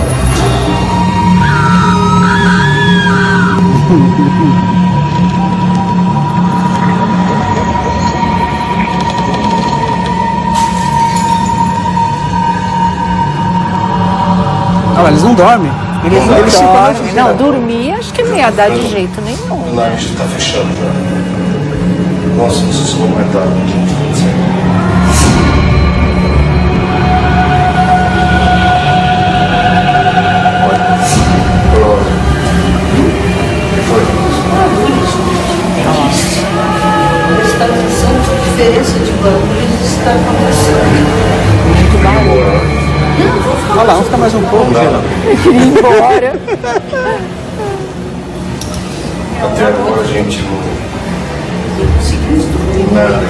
Olha, eles não dormem. Eles ficam lá. Não, dormir acho que não ia dar de jeito nenhum. O nariz está fechando já. Nossa, não sei se vou aguentar. Diferença de barulho está acontecendo. Muito barulho. Olha lá, vamos ficar mais um pouco, Geraldo. Eu queria ir embora. Até agora a gente não conseguimos dormir nada.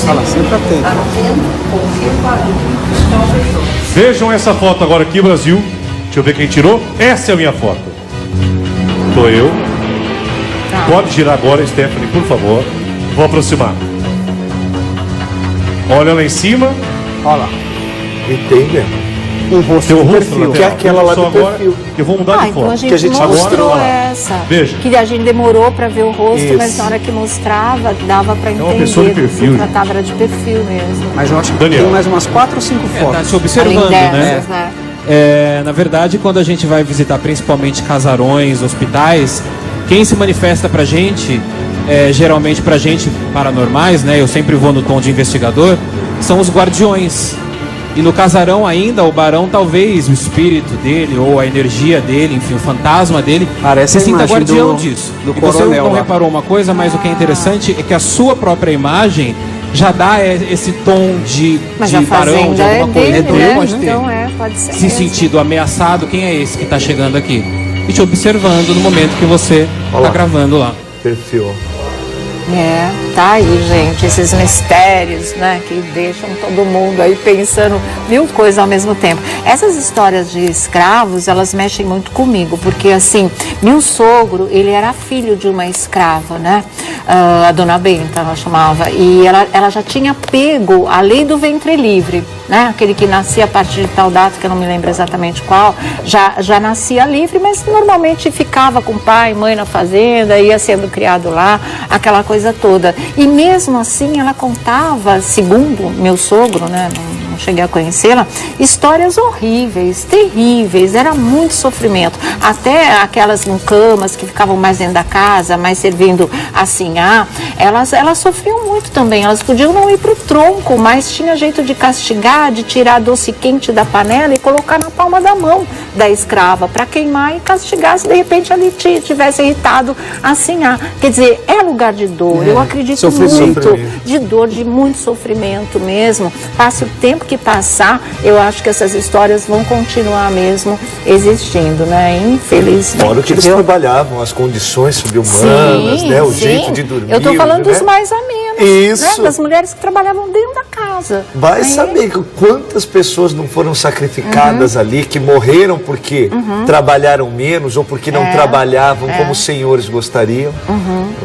Olha lá, sempre atento. Vejam essa foto agora aqui, Brasil. Deixa eu ver quem tirou. Essa é a minha foto. Sou eu. Pode girar agora, Stephanie, por favor. Vou aproximar. Olha lá em cima. Olha lá. E tem mesmo. Um rosto Tem um do rosto perfil. que é aquela lá do agora, perfil. que eu vou mudar de Então foto. a gente Que a gente mostrou agora, essa. Veja. Que a gente demorou para ver o rosto, Isso. mas na hora que mostrava, dava para uma entender. pessoa de perfil, Se tratava de perfil mesmo. Mas eu acho que Daniel. tem mais umas 4 ou 5 Tá fotos. se observando, Além dessas, né? né? Na verdade, quando a gente vai visitar principalmente casarões, hospitais, quem se manifesta pra gente, geralmente pra gente paranormais, né? Eu sempre vou no tom de investigador, são os guardiões. E no casarão ainda, o barão, talvez o espírito dele, ou a energia dele, enfim, o fantasma dele, Parece se a sinta imagem guardião do disso. E você coronel não lá. reparou uma coisa, mas o que é interessante é que a sua própria imagem já dá esse tom de Mas a barão, de fazenda é alguma coisa. dele, Então né? pode ter Então pode ser se mesmo. sentido ameaçado. Quem é esse que está chegando aqui? E te observando no momento que você Olha está lá. gravando lá. Perfil. Tá aí, gente, esses mistérios, né, que deixam todo mundo aí pensando mil coisas ao mesmo tempo. Essas histórias de escravos, elas mexem muito comigo, porque assim, meu sogro, ele era filho de uma escrava, né, a dona Benta, ela chamava, e ela já tinha pego a lei do ventre livre, né, aquele que nascia a partir de tal data, que eu não me lembro exatamente qual, já nascia livre, mas normalmente ficava com pai e mãe na fazenda, ia sendo criado lá, aquela coisa toda. E mesmo assim ela contava, segundo meu sogro, né, não cheguei a conhecê-la, histórias horríveis, terríveis, era muito sofrimento. Até aquelas mucamas que ficavam mais dentro da casa, mais servindo assim, elas sofriam muito também. Elas podiam não ir para o tronco, mas tinha jeito de castigar, de tirar doce quente da panela e colocar na palma da mão da escrava para queimar e castigar se de repente ali tivesse irritado assim. Quer dizer, é lugar de dor. Eu acredito muito de dor, de muito sofrimento mesmo. Passe o tempo que passar, eu acho que essas histórias vão continuar mesmo existindo, né? Infelizmente. Fora o que eles trabalhavam, as condições subhumanas, né? O jeito de dormir. Eu estou falando né? dos mais a menos. Isso. Né? Das mulheres que trabalhavam dentro da casa. Vai saber quantas pessoas não foram sacrificadas ali, que morreram porque trabalharam menos ou porque não trabalhavam como os senhores gostariam.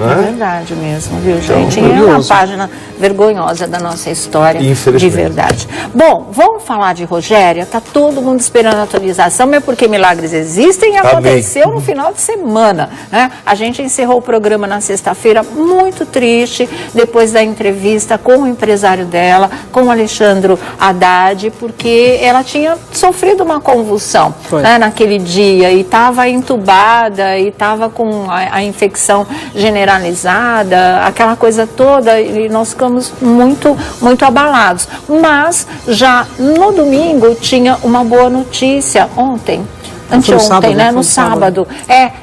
É verdade mesmo, viu, gente? Então, é uma página vergonhosa da nossa história, de verdade. Bom, vamos falar de Rogéria? Tá todo mundo esperando a atualização, mas porque milagres existem e aconteceu no final de semana, né? A gente encerrou o programa na sexta-feira muito triste, depois da entrevista com o empresário dela, com o Alexandre Haddad, porque ela tinha sofrido uma convulsão, né, naquele dia e estava entubada e estava com a infecção generalizada, aquela coisa toda, e nós ficamos muito, muito abalados. Mas já no domingo tinha uma boa notícia, anteontem, né? No sábado.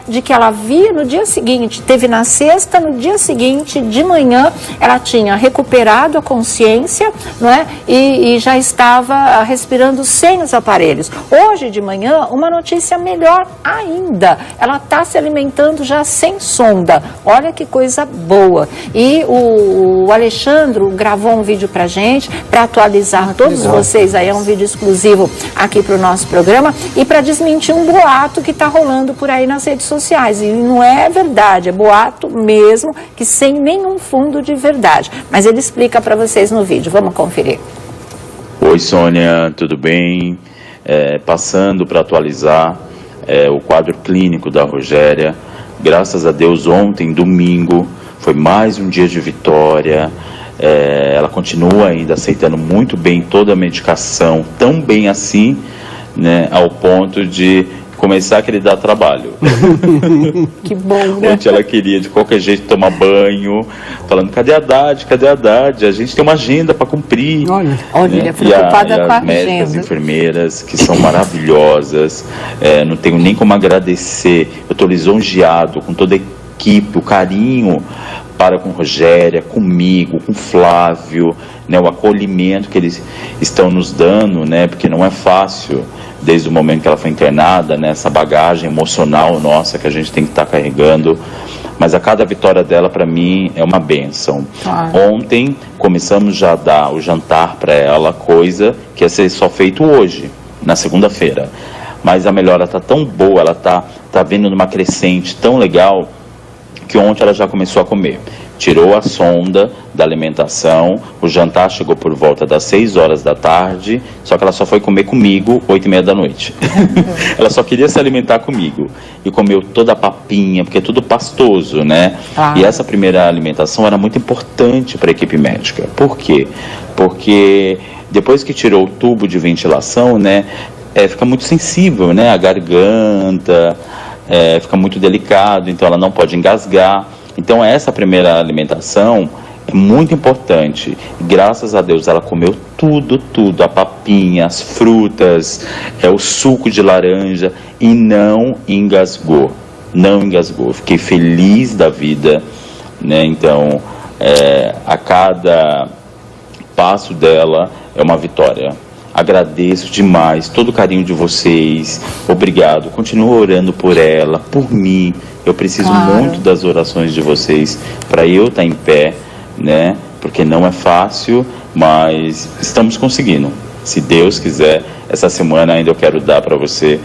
De que ela via no dia seguinte, teve na sexta, no dia seguinte, de manhã, ela tinha recuperado a consciência, não é? E já estava respirando sem os aparelhos. Hoje de manhã, uma notícia melhor ainda. Ela está se alimentando já sem sonda. Olha que coisa boa. E o Alexandre gravou um vídeo pra gente, para atualizar todos vocês aí, é um vídeo exclusivo aqui para o nosso programa, e para desmentir um boato que está rolando por aí nas redes sociais. E não é verdade, é boato mesmo, que sem nenhum fundo de verdade. Mas ele explica para vocês no vídeo. Vamos conferir. O Oi, Sônia, tudo bem? Passando para atualizar o quadro clínico da Rogéria. Graças a Deus, ontem, domingo, foi mais um dia de vitória. Ela continua ainda aceitando muito bem toda a medicação, tão bem assim, né, ao ponto de começar a querer dar trabalho. Que bom, né? Onde ela queria de qualquer jeito tomar banho, falando, cadê a Haddad, cadê a Haddad? A gente tem uma agenda para cumprir. Olha, né? preocupada com a as médicas, agenda. enfermeiras, que são maravilhosas, não tenho nem como agradecer, eu estou lisonjeado com toda a equipe, o carinho para com Rogéria, comigo, com Flávio, né, o acolhimento que eles estão nos dando, né, porque não é fácil, desde o momento que ela foi internada, né, essa bagagem emocional nossa que a gente tem que estar carregando, mas a cada vitória dela, para mim, é uma bênção. Ontem, começamos já a dar o jantar para ela, coisa que ia ser só feito hoje, na segunda-feira, mas a melhora está tão boa, ela tá vindo numa crescente tão legal, que ontem ela já começou a comer. Tirou a sonda da alimentação, o jantar chegou por volta das 6 horas da tarde, só que ela só foi comer comigo 8h30 da noite. Ela só queria se alimentar comigo. E comeu toda a papinha, porque é tudo pastoso, né? E essa primeira alimentação era muito importante para a equipe médica. Por quê? Porque depois que tirou o tubo de ventilação, né, fica muito sensível, né? A garganta... fica muito delicado, então ela não pode engasgar. Então essa primeira alimentação é muito importante. Graças a Deus ela comeu tudo, a papinha, as frutas, o suco de laranja e não engasgou. Não engasgou. Fiquei feliz da vida, né? Então a cada passo dela é uma vitória. Agradeço demais todo o carinho de vocês, obrigado, continuo orando por ela, por mim, eu preciso muito das orações de vocês para eu estar em pé, né, porque não é fácil, mas estamos conseguindo, se Deus quiser, essa semana ainda eu quero dar para você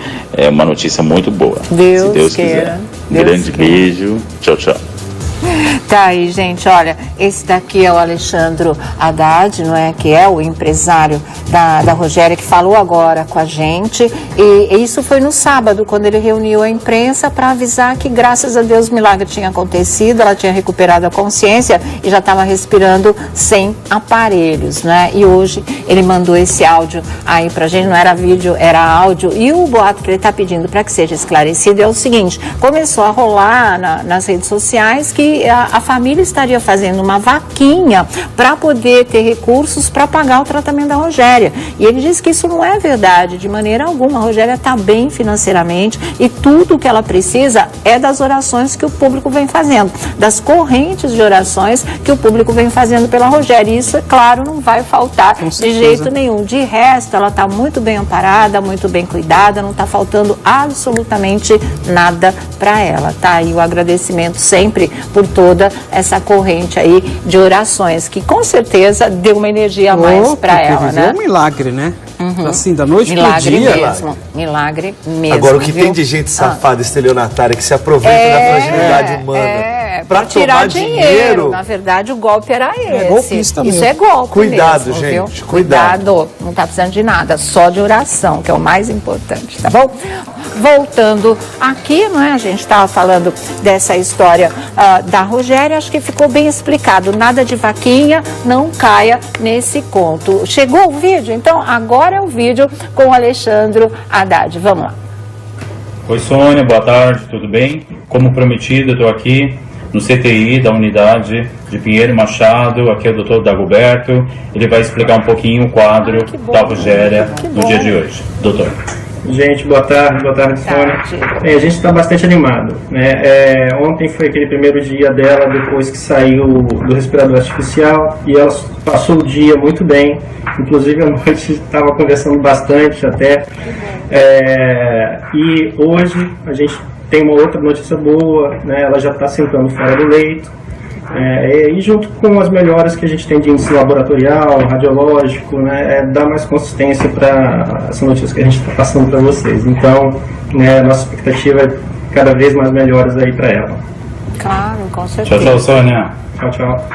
uma notícia muito boa, se Deus quiser. Grande beijo, tchau, tchau. Tá aí, gente, olha, esse daqui é o Alexandre Haddad, não é? Que é o empresário da Rogéria, que falou agora com a gente, e isso foi no sábado, quando ele reuniu a imprensa para avisar que, graças a Deus, o milagre tinha acontecido, ela tinha recuperado a consciência e já estava respirando sem aparelhos, né? E hoje ele mandou esse áudio aí pra gente, não era vídeo, era áudio, e o boato que ele está pedindo para que seja esclarecido é o seguinte: começou a rolar nas redes sociais que a família estaria fazendo uma vaquinha para poder ter recursos para pagar o tratamento da Rogéria. E ele disse que isso não é verdade, de maneira alguma. A Rogéria está bem financeiramente e tudo o que ela precisa é das orações que o público vem fazendo, das correntes de orações que o público vem fazendo pela Rogéria. E isso, é claro, não vai faltar de jeito nenhum. De resto, ela está muito bem amparada, muito bem cuidada, não está faltando absolutamente nada para ela. Tá aí o agradecimento sempre por toda essa corrente aí de orações, que com certeza deu uma energia a mais para ela, né? É um milagre, né? Assim, da noite pro milagre dia. Milagre mesmo. Agora, o que viu? tem de gente safada, estelionatária, que se aproveita da fragilidade humana para tirar dinheiro. Na verdade, o golpe era esse. É golpista mesmo. Isso é golpe Cuidado, mesmo, gente, viu? cuidado. Não está precisando de nada, só de oração, que é o mais importante, tá bom? Voltando aqui, não é? A gente estava falando dessa história da Rogéria, acho que ficou bem explicado. Nada de vaquinha, não caia nesse conto. Chegou o vídeo? Então, agora é o vídeo com o Alexandre Haddad. Vamos lá. Oi, Sônia, boa tarde, tudo bem? Como prometido, eu estou aqui no CTI da unidade de Pinheiro Machado, aqui é o doutor Dagoberto, ele vai explicar um pouquinho o quadro da Rogéria no dia de hoje. Doutor. Gente, boa tarde, Sônia. A gente está bastante animado, né? Ontem foi aquele primeiro dia dela depois que saiu do respirador artificial e ela passou o dia muito bem, inclusive à noite estava conversando bastante até. E hoje a gente tem uma outra notícia boa, né? Ela já está sentando fora do leito. E junto com as melhoras que a gente tem de índice laboratorial, radiológico, né, dá mais consistência para essa notícia que a gente está passando para vocês. Então, nossa expectativa é cada vez mais melhoras aí para ela. Claro, com certeza. Tchau, tchau, Sônia. Tchau, tchau.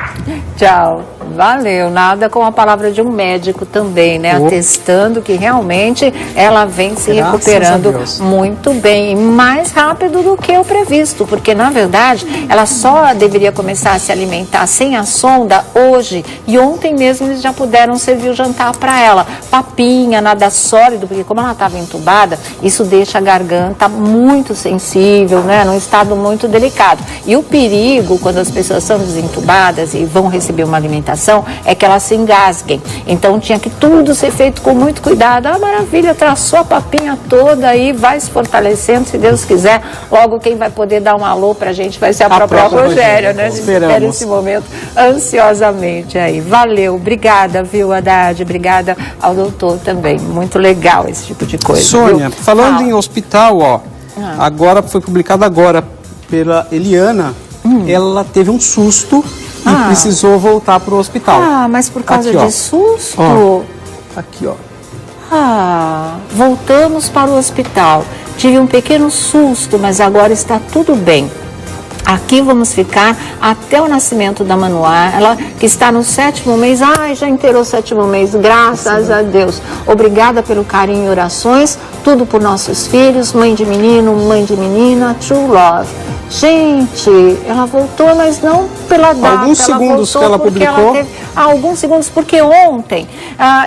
Tchau. Valeu, nada com a palavra de um médico também, né? Atestando que realmente ela vem se recuperando muito bem, mais rápido do que o previsto, porque na verdade ela só deveria começar a se alimentar sem a sonda hoje, e ontem mesmo eles já puderam servir o jantar para ela. Papinha, nada sólido, porque como ela estava entubada, isso deixa a garganta muito sensível, né? Num estado muito delicado. E o perigo, quando as pessoas são desentubadas e vão receber uma alimentação, é que elas se engasguem. Então tinha que tudo ser feito com muito cuidado. Ah, maravilha, traçou a papinha toda aí, vai se fortalecendo, se Deus quiser. Logo quem vai poder dar um alô pra gente vai ser a própria Rogéria, né? A gente espera esse momento ansiosamente aí. Valeu, obrigada, viu, Haddad? Obrigada ao doutor também. Muito legal esse tipo de coisa. Sônia, falando em hospital, ó, agora foi publicado agora pela Eliana, ela teve um susto e precisou voltar para o hospital. Mas por causa de susto? Ó, aqui, ó. Voltamos para o hospital. Tive um pequeno susto, mas agora está tudo bem. Aqui vamos ficar até o nascimento da Manuela, que está no 7º mês. Ai, já inteirou o 7º mês, graças a Deus. Obrigada pelo carinho e orações, tudo por nossos filhos, mãe de menino, mãe de menina, true love. Gente, ela voltou, mas não pela data. Alguns segundos que ela publicou. Alguns segundos, porque ontem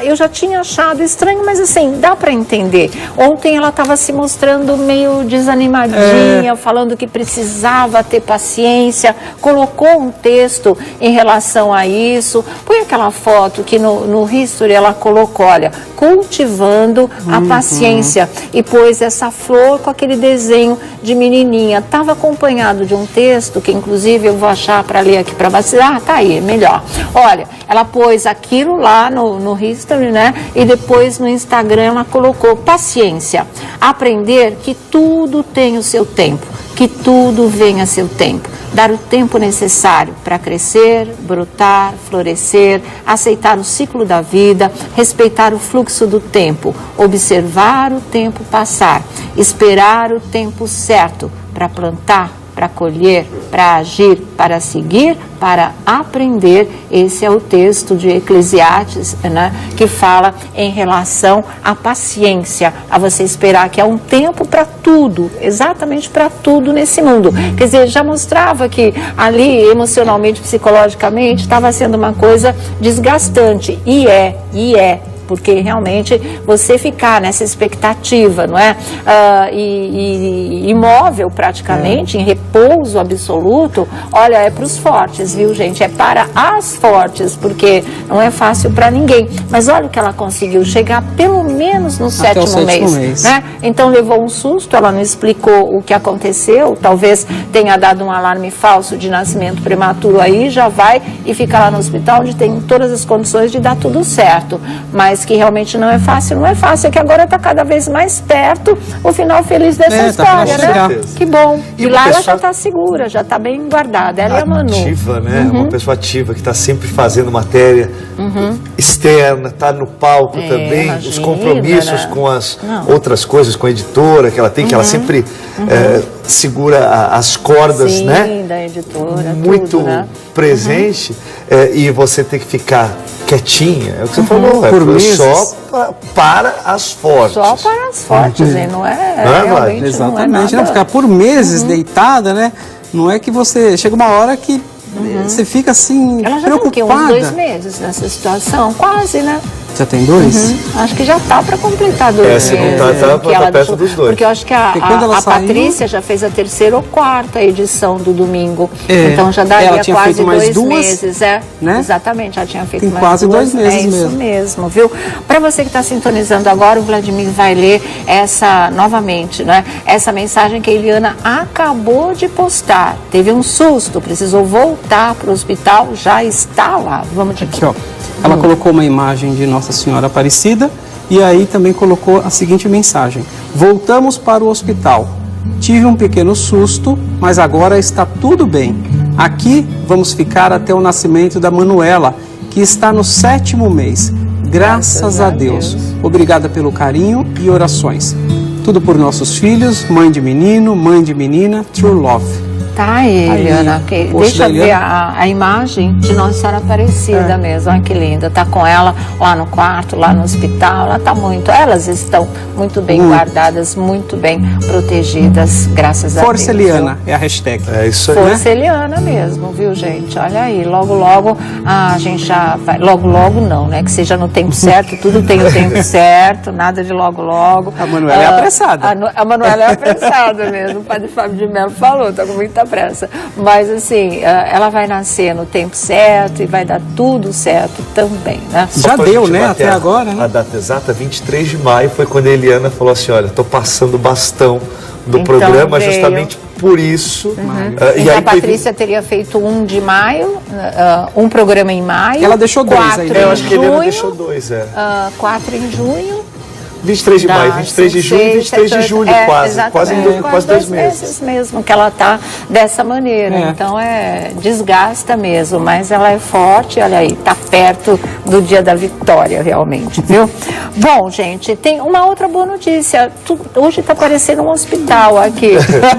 eu já tinha achado estranho, mas assim, dá para entender. Ontem ela estava se mostrando meio desanimadinha, falando que precisava ter paciência, colocou um texto em relação a isso. Põe aquela foto que no history ela colocou, olha, cultivando a paciência, e pôs essa flor com aquele desenho de menininha. Estava acompanhado de um texto que inclusive eu vou achar para ler aqui para você. Tá aí, melhor. Olha, ela pôs aquilo lá no history, né? E depois no Instagram ela colocou paciência. Aprender que tudo tem o seu tempo, que tudo vem a seu tempo. Dar o tempo necessário para crescer, brotar, florescer, aceitar o ciclo da vida, respeitar o fluxo do tempo, observar o tempo passar, esperar o tempo certo para plantar, para colher, para agir, para seguir, para aprender. Esse é o texto de Eclesiastes, né, que fala em relação à paciência, a você esperar que há um tempo para tudo, exatamente para tudo nesse mundo. Quer dizer, já mostrava que ali, emocionalmente, psicologicamente, estava sendo uma coisa desgastante, e é. Porque realmente você ficar nessa expectativa, não é? Imóvel praticamente, em repouso absoluto, olha, é para os fortes, viu, gente? É para as fortes, porque não é fácil para ninguém. Mas olha o que ela conseguiu, chegar pelo menos no 7º mês, né? Então levou um susto, ela não explicou o que aconteceu, talvez tenha dado um alarme falso de nascimento prematuro aí, já vai e fica lá no hospital, onde tem todas as condições de dar tudo certo. Mas que realmente não é fácil, é que agora está cada vez mais perto o final feliz dessa história, né? Que bom. E lá ela já está segura, já está bem guardada, ela é a Manu. Ativa, né? Uma pessoa ativa que está sempre fazendo matéria externa, está no palco também, imagina, os compromissos com as outras coisas, com a editora que ela tem, que ela sempre segura as cordas, né? Da editora, muito tudo, né? Presente, e você tem que ficar quietinha, é o que você falou, só para as fortes. Só para as fortes, não é realmente, exatamente, não ficar por meses deitada, né? Não é que você chega uma hora que você fica assim, ela já preocupada. Tem uns 2 meses nessa situação, quase, né? Já tem 2? Acho que já tá para completar 2 meses. Tá perto dos 2. Porque eu acho que a Patrícia já fez a 3ª ou 4ª edição do domingo. Então já daria quase 2 meses. Né? Exatamente, já tinha feito mais quase 2 meses mesmo. É isso mesmo, viu? Para você que está sintonizando agora, o Vladimir vai ler novamente, né? Essa mensagem que a Eliana acabou de postar. Teve um susto, precisou voltar para o hospital, já está lá. Vamos de aqui, ó. Ela colocou uma imagem de Nossa Senhora Aparecida e aí também colocou a seguinte mensagem: voltamos para o hospital. Tive um pequeno susto, mas agora está tudo bem. Aqui vamos ficar até o nascimento da Manuela, que está no 7º mês. Graças a Deus. Obrigada pelo carinho e orações. Tudo por nossos filhos, mãe de menino, mãe de menina, true love. Tá aí, Eliana. Deixa eu ver a imagem de Nossa Senhora Aparecida mesmo. Olha que linda. Tá com ela lá no quarto, lá no hospital. Ela tá muito. Elas estão muito bem guardadas, muito bem protegidas, graças a Deus. Força Eliana é a hashtag. É isso aí. Força Eliana mesmo, viu, gente? Olha aí. Logo, logo a gente já vai. Logo, logo não, né? Que seja no tempo certo, tudo tem o tempo certo, nada de logo, logo. A Manuela é apressada. A Manuela é apressada mesmo. O padre Fábio de Mello falou, tá com muita pressa. Mas assim, ela vai nascer no tempo certo e vai dar tudo certo também, né? Já deu, né? Até agora, né? A data exata, 23 de maio, foi quando a Eliana falou assim, olha, tô passando o bastão do programa justamente por isso. E aí a Patrícia teria feito 1 de maio, um programa em maio. Ela deixou 2 aí. Eu acho que a Eliana deixou 2, 4 em junho. 23 de maio, 23 de junho e 23 de julho, quase 2 meses mesmo que ela está dessa maneira. Então desgasta mesmo, mas ela é forte, olha aí, está perto do dia da vitória realmente, viu? Bom, gente, tem uma outra boa notícia. Hoje está parecendo um hospital aqui,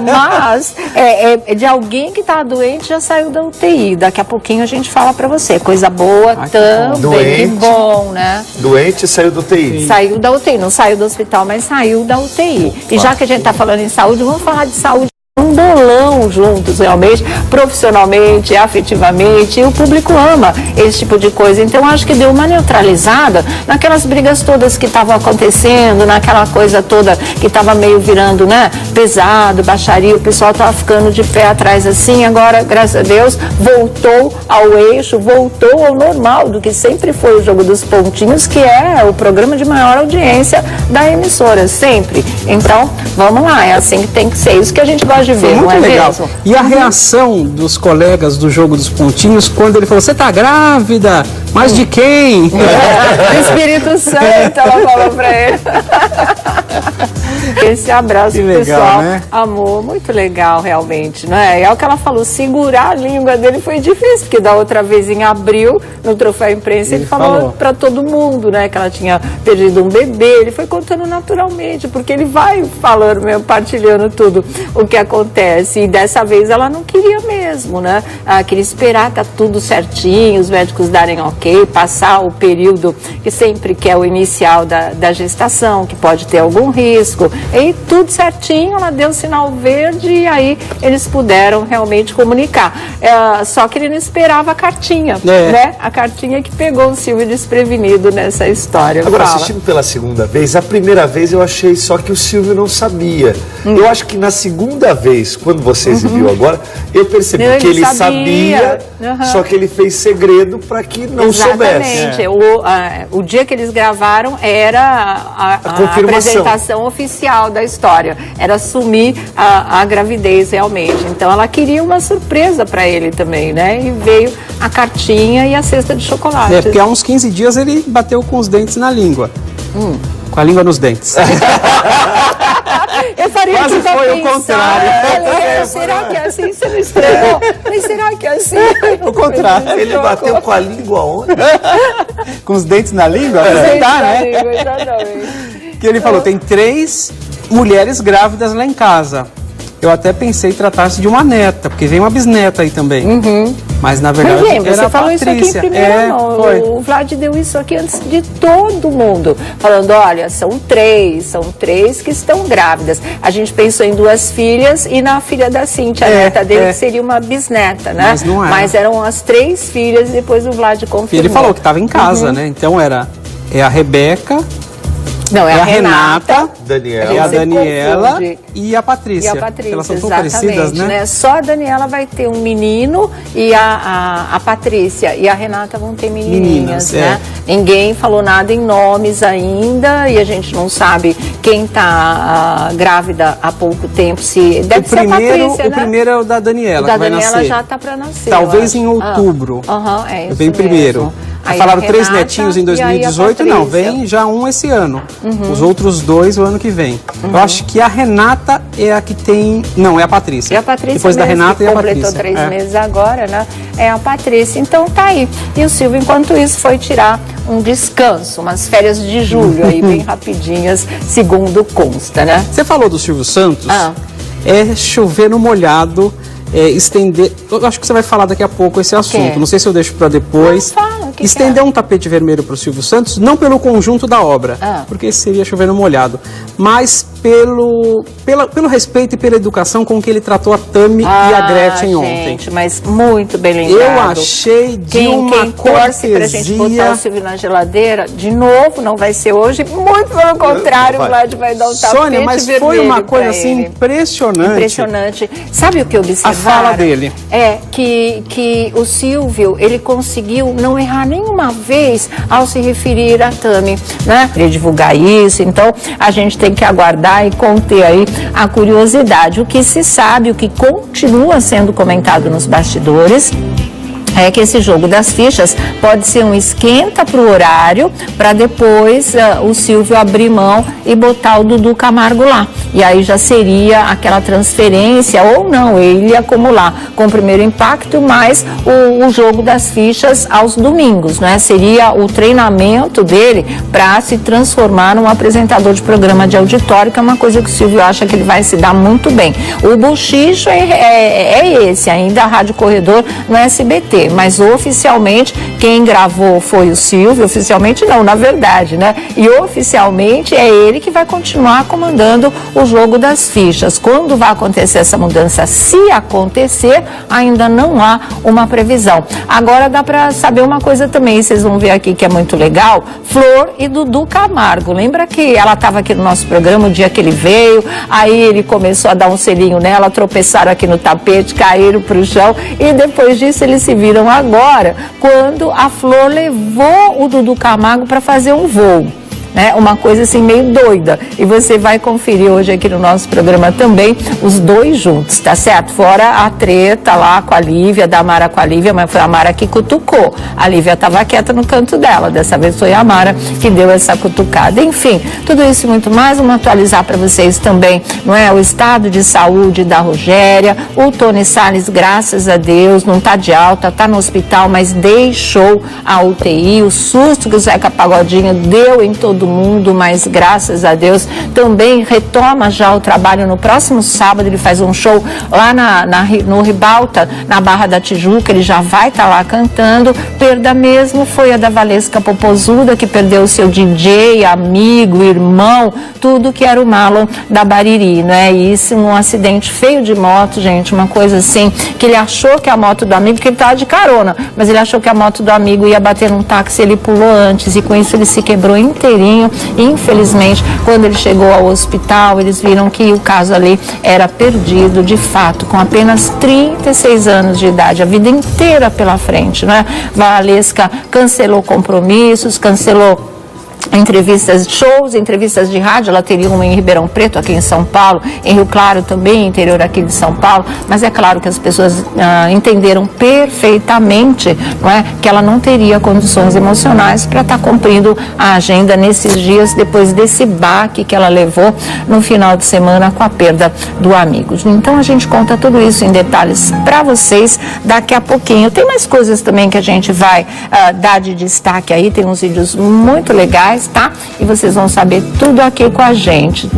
mas de alguém que está doente já saiu da UTI. Daqui a pouquinho a gente fala para você. Coisa boa também, que bom, né? Doente saiu da UTI. Saiu da UTI, não saiu do hospital, mas saiu da UTI. E já que a gente está falando em saúde, vamos falar de saúde. Um bolão juntos, realmente, profissionalmente, afetivamente, e o público ama esse tipo de coisa. Então, acho que deu uma neutralizada naquelas brigas todas que estavam acontecendo, naquela coisa toda que estava meio virando, né, pesado, baixaria, o pessoal estava ficando de pé atrás assim. Agora, graças a Deus, voltou ao eixo, voltou ao normal, do que sempre foi o Jogo dos Pontinhos, que é o programa de maior audiência da emissora, sempre. Então, vamos lá, é assim que tem que ser. Isso que a gente gosta de ver, muito não é legal. mesmo? E a reação dos colegas do Jogo dos Pontinhos quando ele falou, você tá grávida? Mas de quem? Do Espírito Santo, ela falou pra ele. Esse abraço que pro legal, pessoal, né? Amor, muito legal realmente, não é? É o que ela falou, segurar a língua dele foi difícil, porque da outra vez em abril, no Troféu Imprensa, ele falou pra todo mundo, né, que ela tinha perdido um bebê, ele foi contando naturalmente, porque ele vai falando, mesmo, partilhando tudo o que acontece, e dessa vez ela não queria mesmo, né? Ela queria esperar, tá tudo certinho, os médicos darem ok, passar o período que sempre que é o inicial da gestação, que pode ter algum risco, e tudo certinho, ela deu sinal verde e aí eles puderam realmente comunicar. Só que ele não esperava a cartinha, né? A cartinha que pegou o Silvio desprevenido nessa história. Agora, assistindo pela segunda vez, a primeira vez eu achei só que o Silvio não sabia. Eu acho que na segunda vez, quando você exibiu agora, eu percebi que ele sabia, só que ele fez segredo para que não soubesse. Exatamente. O dia que eles gravaram era a apresentação oficial da história. Era assumir a gravidez realmente. Então ela queria uma surpresa para ele também, né? E veio a cartinha e a cesta de chocolate. Porque há uns 15 dias ele bateu com os dentes na língua. Com a língua nos dentes. Eu faria quase tudo foi o contrário. Será que é assim? Você não estranhou? Mas será que é assim? O contrário. Ele bateu com a língua onde? Com os dentes na língua? Não dá, né? Exatamente. Que ele falou, tem 3 mulheres grávidas lá em casa. Eu até pensei em tratar-se de uma neta, porque vem uma bisneta aí também. Mas na verdade você era falou Patrícia. Isso aqui em primeira mão. O Vlad deu isso aqui antes de todo mundo. Falando, olha, são 3 que estão grávidas. A gente pensou em 2 filhas e na filha da Cíntia, a neta dele, que seria uma bisneta, né? Mas não era. Mas eram as 3 filhas e depois o Vlad confirmou. E ele falou que estava em casa, né? Então a Rebeca... Não, é a Renata, a Daniela e a Patrícia. Elas são tão parecidas, né? Só a Daniela vai ter um menino e a Patrícia e a Renata vão ter menininhas, né? Ninguém falou nada em nomes ainda e a gente não sabe quem está grávida há pouco tempo. Deve ser a Patrícia, o primeiro é o da Daniela, que vai nascer. O da Daniela já está para nascer. Talvez em outubro. É isso vem primeiro. Mesmo. Aí falaram 3 netinhos em 2018, não, vem já um esse ano. Os outros 2 o ano que vem. Eu acho que a Renata é a que tem... Não, é a Patrícia. É a Patrícia depois da Renata e a Patrícia. Completou 3 meses agora, né? É a Patrícia. Então tá aí. E o Silvio, enquanto isso, foi tirar um descanso, umas férias de julho aí, bem rapidinhas, segundo consta, né? Você falou do Silvio Santos? É chover no molhado estender... Eu acho que você vai falar daqui a pouco esse assunto, não sei se eu deixo para depois. Estender um tapete vermelho para o Silvio Santos, não pelo conjunto da obra, porque esse seria chover no molhado, mas pelo respeito e pela educação com que ele tratou a Tami e a Gretchen ontem. Gente, mas muito bem lembrado. Eu achei de uma torce pra gente botar o Silvio na geladeira, de novo, não vai ser hoje, muito pelo contrário, o Vlad vai dar um tapete Sônia, mas foi uma coisa assim impressionante. Impressionante. Sabe o que observaram? A fala dele. É que o Silvio, ele conseguiu não errar nenhuma vez ao se referir a Tami, né? Para divulgar isso, então a gente tem que aguardar e conter aí a curiosidade. O que se sabe, o que continua sendo comentado nos bastidores, é que esse jogo das fichas pode ser um esquenta para o horário, para depois o Silvio abrir mão e botar o Dudu Camargo lá. E aí já seria aquela transferência, ou não, ele acumular com o Primeiro Impacto, mais o jogo das fichas aos domingos, né? Seria o treinamento dele para se transformar num apresentador de programa de auditório, que é uma coisa que o Silvio acha que ele vai se dar muito bem. O bochicho é esse, ainda a Rádio Corredor no SBT. Mas oficialmente quem gravou foi o Silvio, oficialmente não, na verdade, né? E oficialmente é ele que vai continuar comandando o jogo das fichas. Quando vai acontecer essa mudança? Se acontecer, ainda não há uma previsão. Agora dá para saber uma coisa também, vocês vão ver aqui que é muito legal, Flor e Dudu Camargo. Lembra que ela estava aqui no nosso programa o dia que ele veio, aí ele começou a dar um selinho nela, tropeçaram aqui no tapete, caíram para o chão e depois disso eles se viram agora quando a Flor levou o Dudu Camargo para fazer um voo. Né? Uma coisa assim meio doida. E você vai conferir hoje aqui no nosso programa também os dois juntos, tá certo? Fora a treta lá com a Lívia, da Mara com a Lívia, mas foi a Mara que cutucou. A Lívia estava quieta no canto dela, dessa vez foi a Mara que deu essa cutucada. Enfim, tudo isso e muito mais, vamos atualizar para vocês também, não é? O estado de saúde da Rogéria, o Tony Salles, graças a Deus, não tá de alta, tá no hospital, mas deixou a UTI, o susto que o Zeca Pagodinho deu em todo mundo, mas graças a Deus também retoma já o trabalho no próximo sábado. Ele faz um show lá no Ribalta, na Barra da Tijuca, ele já vai estar lá cantando. Perda mesmo foi a da Valesca Popozuda, que perdeu o seu DJ, amigo, irmão, tudo que era o Marlon da Bariri, né? E isso num acidente feio de moto, gente, uma coisa assim, que ele achou que a moto do amigo, que ele estava de carona, mas ele achou que a moto do amigo ia bater num táxi, ele pulou antes, e com isso ele se quebrou inteirinho. Infelizmente, quando ele chegou ao hospital, eles viram que o caso ali era perdido, de fato, com apenas 36 anos de idade, a vida inteira pela frente, né? Valesca cancelou compromissos, cancelou entrevistas, shows, entrevistas de rádio. Ela teria uma em Ribeirão Preto, aqui em São Paulo, em Rio Claro também, interior aqui de São Paulo, mas é claro que as pessoas entenderam perfeitamente, não é, que ela não teria condições emocionais para estar cumprindo a agenda nesses dias, depois desse baque que ela levou no final de semana com a perda do amigo. Então a gente conta tudo isso em detalhes para vocês daqui a pouquinho. Tem mais coisas também que a gente vai dar de destaque aí, tem uns vídeos muito legais, tá? E vocês vão saber tudo aqui com a gente.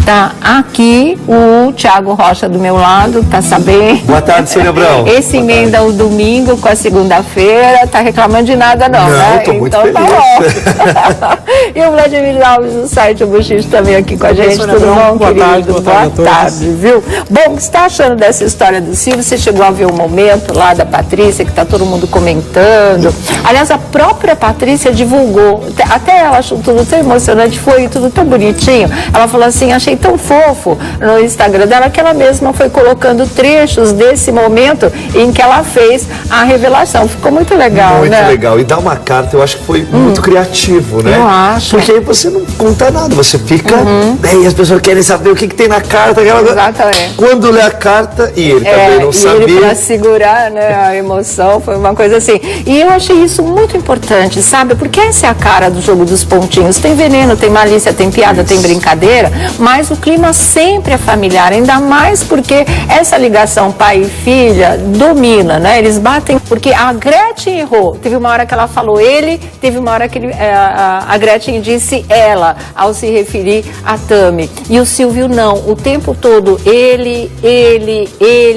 Tá aqui o Thiago Rocha do meu lado, tá sabendo? Boa tarde, Sônia Abrão. Esse emenda o domingo com a segunda-feira, tá reclamando de nada não, né? Tô muito então feliz. Tá bom. E o Vladimir Alves do site O Bochicho também aqui com a gente. Tudo bom, boa querido? Tarde, boa tarde, viu? Bom, o que você está achando dessa história do Silvio? Você chegou a ver o momento lá da Patrícia, que tá todo mundo comentando. Aliás, a própria Patrícia divulgou, até ela achou tudo tão emocionante, foi tudo tão bonitinho. Ela falou assim, achei tão fofo no Instagram dela, que ela mesma foi colocando trechos desse momento em que ela fez a revelação. Ficou muito legal, muito né? Muito legal. E dar uma carta, eu acho que foi muito criativo, né? Eu acho. Porque aí você não conta nada, você fica, né, e as pessoas querem saber o que tem na carta. Exatamente. Quando lê a carta, e ele também não sabia. Ele, para segurar, né, a emoção, foi uma coisa assim. E eu achei isso muito importante, sabe? Porque essa é a cara do jogo dos pontos pontinhos. Tem veneno, tem malícia, tem piada, tem brincadeira, mas o clima sempre é familiar, ainda mais porque essa ligação pai e filha domina, né? Eles batem, porque a Gretchen errou. Teve uma hora que ela falou ele, teve uma hora que a Gretchen disse ela, ao se referir a Tami. E o Silvio não, o tempo todo ele,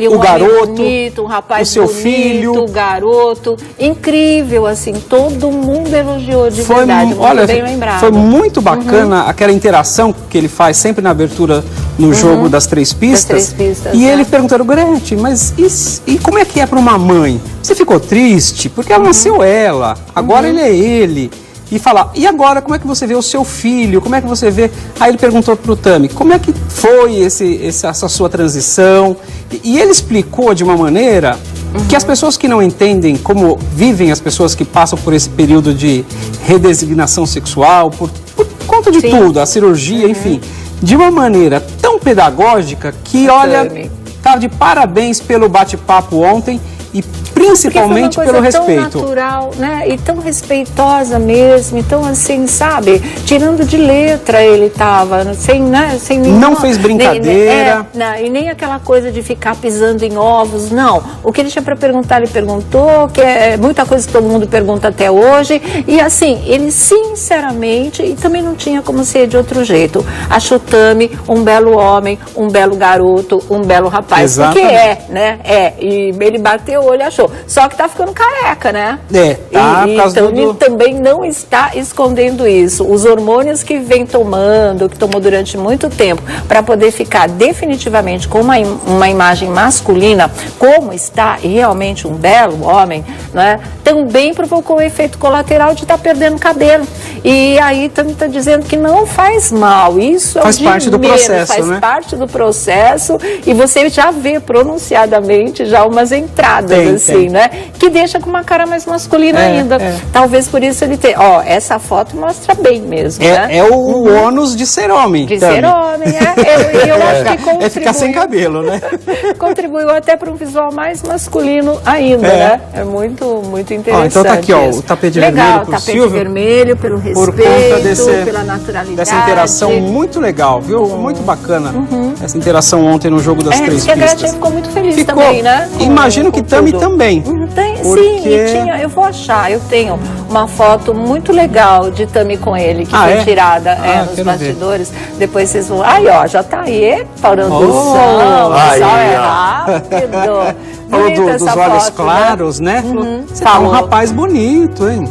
o garoto, bonito, um rapaz o seu bonito, filho, o garoto, incrível, assim, todo mundo elogiou de verdade, muito bem lembrado. Foi muito bacana aquela interação que ele faz sempre na abertura no jogo das três pistas. E ele perguntando, Gretchen, mas e como é que é para uma mãe? Você ficou triste? Porque ela nasceu ela, agora ele é ele. E falar, e agora, como é que você vê o seu filho? Como é que você vê... Aí ele perguntou pro Tami, como é que foi essa sua transição? E ele explicou de uma maneira que as pessoas que não entendem como vivem as pessoas que passam por esse período de redesignação sexual, por conta de tudo, a cirurgia, enfim, de uma maneira tão pedagógica que, olha, tá de parabéns pelo bate-papo ontem. E principalmente pelo respeito. Tão natural, né? E tão respeitosa mesmo, então assim, sabe? Tirando de letra ele tava, sem nenhuma... Não fez brincadeira. E nem aquela coisa de ficar pisando em ovos, não. O que ele tinha para perguntar, ele perguntou, que é muita coisa que todo mundo pergunta até hoje. E assim, ele sinceramente, e também não tinha como ser de outro jeito, achou Tami um belo homem, um belo garoto, um belo rapaz. Exatamente. Porque né? E ele bateu o olho e achou. Só que tá ficando careca, né? Tá. Então ele também não está escondendo isso. Os hormônios que vem tomando, que tomou durante muito tempo, para poder ficar definitivamente com uma imagem masculina, como está, e realmente um belo homem, né? Também provocou o efeito colateral de estar perdendo cabelo. E aí também está dizendo que não faz mal. Isso faz parte do processo, faz parte do processo, e você já vê pronunciadamente já umas entradas assim, né? Que deixa com uma cara mais masculina ainda. Talvez por isso ele tenha. Ó, essa foto mostra bem mesmo, né? É o ônus de ser homem. De ser homem, eu acho que contribuiu. É ficar sem cabelo, né? Contribuiu até para um visual mais masculino ainda, né? É muito interessante. Então tá aqui, ó, o tapete vermelho pro tapete Silvio. Vermelho, pelo respeito, por conta pela naturalidade. Dessa interação muito legal, viu? Muito bacana. Essa interação ontem no jogo das três pistas. A Gretchen ficou muito feliz também, né? Imagino que Tami também. Sim, e eu vou achar, eu tenho uma foto muito legal de Tami com ele, que foi tirada nos bastidores. Depois vocês vão... Aí, ó, já tá aí, produção, o pessoal é rápido. Falou dos olhos claros, né? Você tá um rapaz bonito, hein?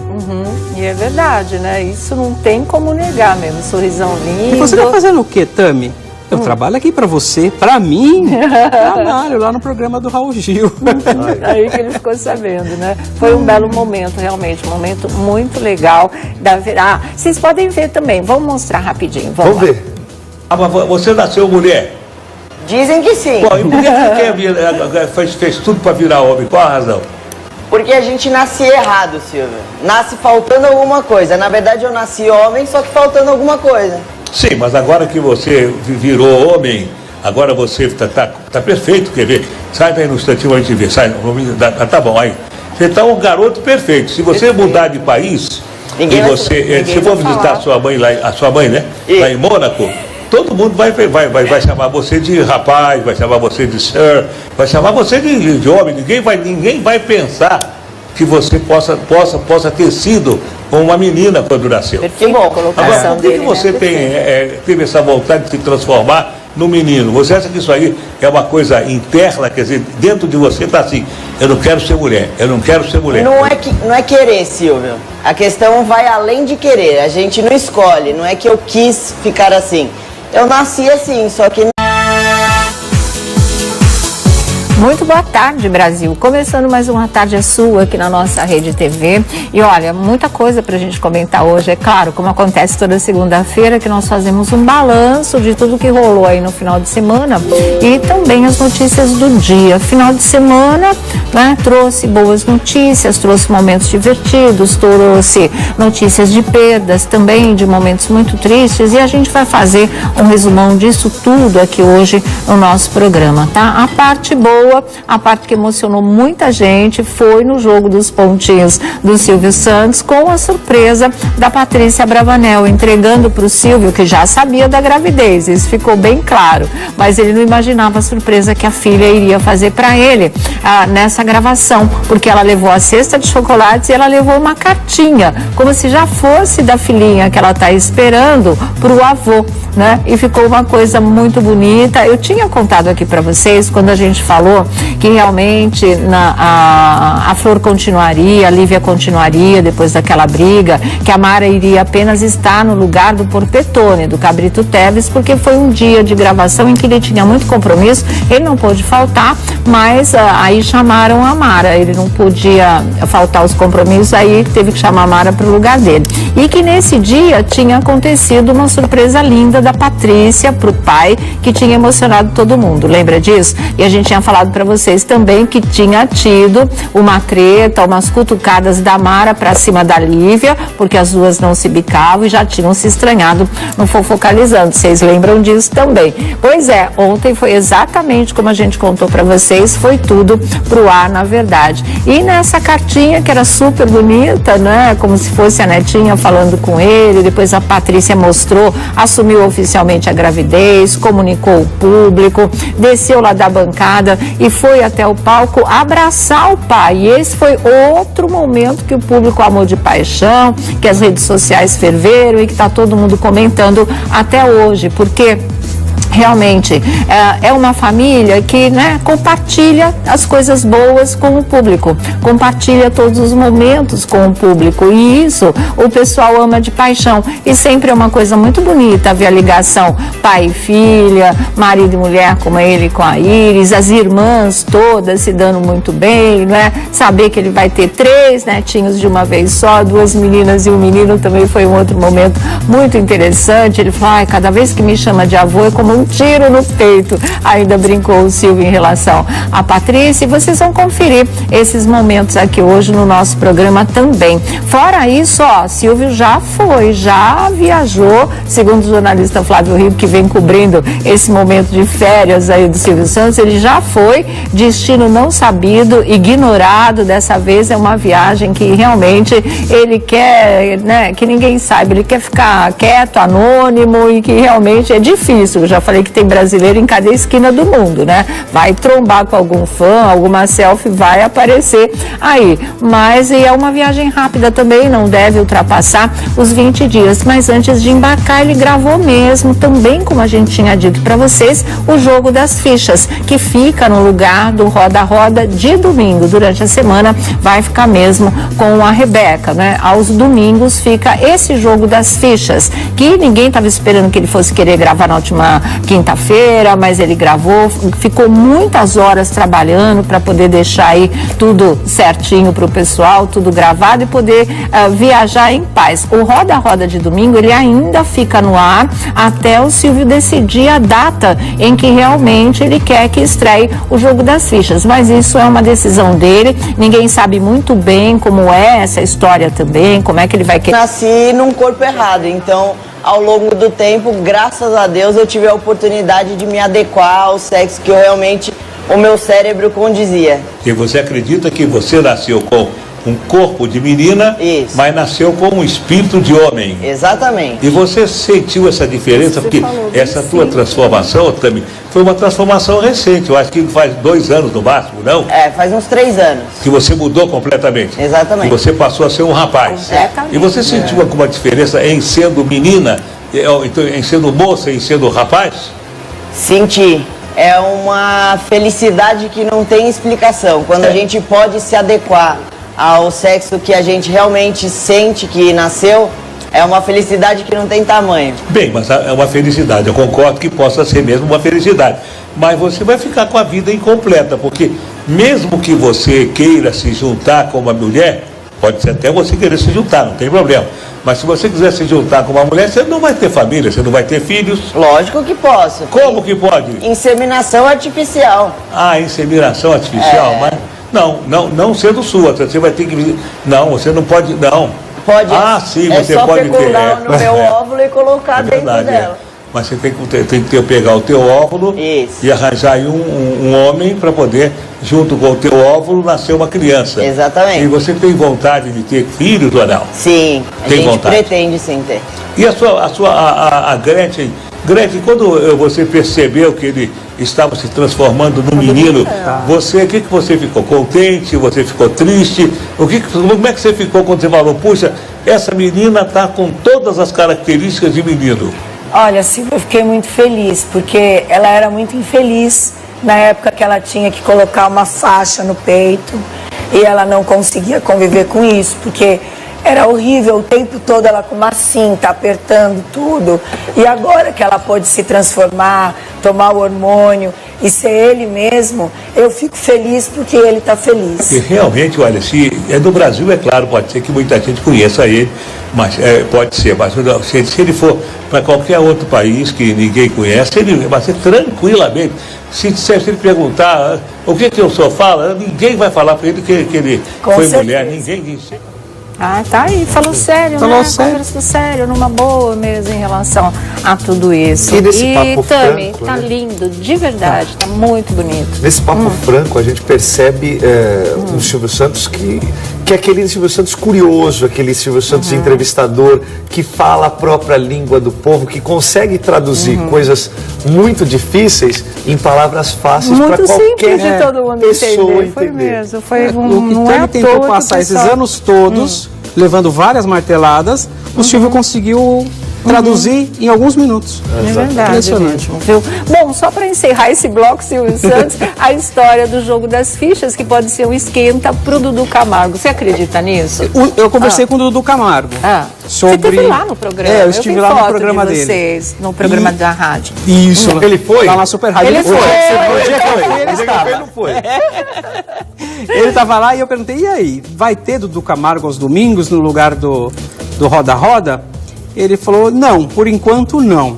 E é verdade, né? Isso não tem como negar mesmo, sorrisão lindo. E você tá fazendo o quê, Tami? Eu trabalho aqui pra você, pra mim, trabalho lá no programa do Raul Gil. Aí que ele ficou sabendo, né? Foi um belo momento, realmente, um momento muito legal. Vocês podem ver também, vamos mostrar rapidinho. Vamos ver. Mas você nasceu mulher? Dizem que sim. Bom, e por que fez tudo pra virar homem? Qual a razão? Porque a gente nasce errado, Silvio. Nasce faltando alguma coisa. Na verdade, eu nasci homem, só que faltando alguma coisa. Sim, mas agora que você virou homem, agora você tá perfeito, quer ver? Sai daí no instantinho, a gente vê. Sai, tá bom, aí. Você tá um garoto perfeito. Se você mudar de país, se for visitar a sua mãe, né? Lá em Mônaco, todo mundo vai chamar você de rapaz, vai chamar você de sir, vai chamar você de homem. Ninguém vai pensar que você possa ter sido uma menina quando nasceu. Que bom. Agora, por que você teve essa vontade de se transformar no menino? Você acha que isso aí é uma coisa interna, quer dizer, dentro de você está assim, eu não quero ser mulher, eu não quero ser mulher. Não é querer, Silvio. A questão vai além de querer. A gente não escolhe, não é que eu quis ficar assim. Eu nasci assim, só que... Muito boa tarde, Brasil. Começando mais uma Tarde é Sua aqui na nossa Rede TV. E olha, muita coisa pra gente comentar hoje. É claro, como acontece toda segunda-feira, que nós fazemos um balanço de tudo que rolou aí no final de semana e também as notícias do dia. Final de semana, né, trouxe boas notícias, trouxe momentos divertidos, trouxe notícias de perdas também, de momentos muito tristes, e a gente vai fazer um resumão disso tudo aqui hoje no nosso programa, tá? A parte boa a parte que emocionou muita gente foi no jogo dos pontinhos do Silvio Santos, com a surpresa da Patrícia Bravanel, entregando para o Silvio, que já sabia da gravidez, isso ficou bem claro, mas ele não imaginava a surpresa que a filha iria fazer para ele nessa gravação, porque ela levou a cesta de chocolates e ela levou uma cartinha, como se já fosse da filhinha que ela está esperando para o avô, né? E ficou uma coisa muito bonita. Eu tinha contado aqui para vocês, quando a gente falou que realmente a Flor continuaria, a Lívia continuaria depois daquela briga, que a Mara iria apenas estar no lugar do Porpetone, do Cabrito Teves, porque foi um dia de gravação em que ele tinha muito compromisso, ele não pôde faltar, mas aí chamaram a Mara, ele não podia faltar os compromissos, aí teve que chamar a Mara para o lugar dele. E que nesse dia tinha acontecido uma surpresa linda da Patrícia para o pai, que tinha emocionado todo mundo, lembra disso? E a gente tinha falado para vocês também que tinha tido uma treta, umas cutucadas da Mara para cima da Lívia, porque as duas não se bicavam e já tinham se estranhado no Fofocalizando. Vocês lembram disso também? Pois é, ontem foi exatamente como a gente contou para vocês, foi tudo pro ar, na verdade. E nessa cartinha, que era super bonita, né? Como se fosse a netinha falando com ele, depois a Patrícia mostrou, assumiu oficialmente a gravidez, comunicou o público, desceu lá da bancada e foi até o palco abraçar o pai. E esse foi outro momento que o público amou de paixão, que as redes sociais ferveram e que está todo mundo comentando até hoje, porque realmente é uma família que, né, compartilha as coisas boas com o público, compartilha todos os momentos com o público, e isso o pessoal ama de paixão, e sempre é uma coisa muito bonita ver a ligação pai e filha, marido e mulher, como ele com a Iris, as irmãs todas se dando muito bem, né? Saber que ele vai ter 3 netinhos de uma vez só, 2 meninas e um menino, também foi um outro momento muito interessante. Ele falou, cada vez que me chama de avô é como um tiro no peito, ainda brincou o Silvio em relação à Patrícia, e vocês vão conferir esses momentos aqui hoje no nosso programa também. Fora isso, Silvio já viajou, segundo o jornalista Flávio Rico, que vem cobrindo esse momento de férias aí do Silvio Santos, ele já foi, destino não sabido, ignorado, dessa vez é uma viagem que realmente ele quer, né, que ninguém saiba, ele quer ficar quieto, anônimo, e que realmente é difícil. Eu já falei que tem brasileiro em cada esquina do mundo, né? Vai trombar com algum fã, alguma selfie vai aparecer aí. Mas é uma viagem rápida também, não deve ultrapassar os 20 dias. Mas antes de embarcar, ele gravou mesmo, também como a gente tinha dito para vocês, o jogo das fichas, que fica no lugar do Roda Roda de domingo. Durante a semana vai ficar mesmo com a Rebeca, né? Aos domingos fica esse jogo das fichas, que ninguém estava esperando que ele fosse querer gravar na última quinta-feira, mas ele gravou, ficou muitas horas trabalhando para poder deixar aí tudo certinho para o pessoal, tudo gravado, e poder viajar em paz. O Roda Roda de domingo, ele ainda fica no ar até o Silvio decidir a data em que realmente ele quer que estreie o jogo das fichas, mas isso é uma decisão dele, ninguém sabe muito bem como é essa história também, como é que ele vai querer. Nasci num corpo errado, então ao longo do tempo, graças a Deus, eu tive a oportunidade de me adequar ao sexo que realmente o meu cérebro condizia. E você acredita que você nasceu com um corpo de menina, isso, mas nasceu com um espírito de homem. Exatamente. E você sentiu essa diferença, porque essa tua transformação também foi uma transformação recente, eu acho que faz 2 anos no máximo, não? Faz uns 3 anos. Que você mudou completamente. Exatamente. Que você passou a ser um rapaz. E você sentiu alguma diferença em sendo menina, em sendo moça, em sendo rapaz? Senti. É uma felicidade que não tem explicação, quando a gente pode se adequar ao sexo que a gente realmente sente que nasceu, é uma felicidade que não tem tamanho. Bem, mas é uma felicidade, eu concordo que possa ser mesmo uma felicidade, mas você vai ficar com a vida incompleta, porque mesmo que você queira se juntar com uma mulher, pode ser até você querer se juntar, não tem problema, mas se você quiser se juntar com uma mulher, você não vai ter família, você não vai ter filhos. Lógico que posso. Como que pode? Inseminação artificial. Inseminação artificial, mas... Não sendo sua, você vai ter que... Não, você não pode, não. Pode. Sim, você pode ter. É só fecundar no meu óvulo e colocar dentro dela. Mas você tem que pegar o teu óvulo e arranjar aí um homem para poder, junto com o teu óvulo, nascer uma criança. Exatamente. E você tem vontade de ter filhos ou não? Sim, a gente pretende sim ter. E a Gretchen, quando você percebeu que ele estava se transformando num menino, o que você ficou? Contente? Você ficou triste? Como é que você ficou quando você falou, puxa, essa menina está com todas as características de menino? Olha, Silvia, eu fiquei muito feliz, porque ela era muito infeliz na época que ela tinha que colocar uma faixa no peito e ela não conseguia conviver com isso, porque era horrível o tempo todo ela com uma cinta, apertando tudo. E agora que ela pôde se transformar, tomar o hormônio e ser ele mesmo, eu fico feliz porque ele está feliz. E realmente, olha, se é do Brasil, é claro, pode ser que muita gente conheça ele, mas pode ser, mas se ele for para qualquer outro país que ninguém conhece, ele vai ser tranquilamente. Se ele perguntar o que o senhor fala, ninguém vai falar para ele que ele foi mulher, ninguém disse. Ah, tá aí, falou sério, falou né? Sério. Conversou sério, numa boa mesmo em relação a tudo isso. E nesse papo Tami, franco, tá né? lindo, de verdade, tá muito bonito. Nesse papo franco, a gente percebe um Silvio Santos que é aquele Silvio Santos curioso, aquele Silvio Santos entrevistador, que fala a própria língua do povo, que consegue traduzir coisas muito difíceis em palavras fáceis para qualquer simples de todo mundo pessoa entender. Foi mesmo, foi O que ele tentou passar esses anos todos, levando várias marteladas, o Silvio conseguiu traduzir em alguns minutos. É verdade. Impressionante. Mesmo, viu? Bom, só para encerrar esse bloco, Silvio Santos, a história do jogo das fichas, que pode ser um esquenta pro Dudu Camargo. Você acredita nisso? Eu conversei com o Dudu Camargo. Sobre... Você esteve lá no programa. Eu estive lá no programa dele. Vocês, no programa da rádio. Isso. Ele foi? Lá na Super Rádio. Ele foi. Ele estava. Ele não foi. Ele estava lá e eu perguntei, e aí, vai ter Dudu Camargo aos domingos no lugar do Roda Roda? Ele falou, não, por enquanto não.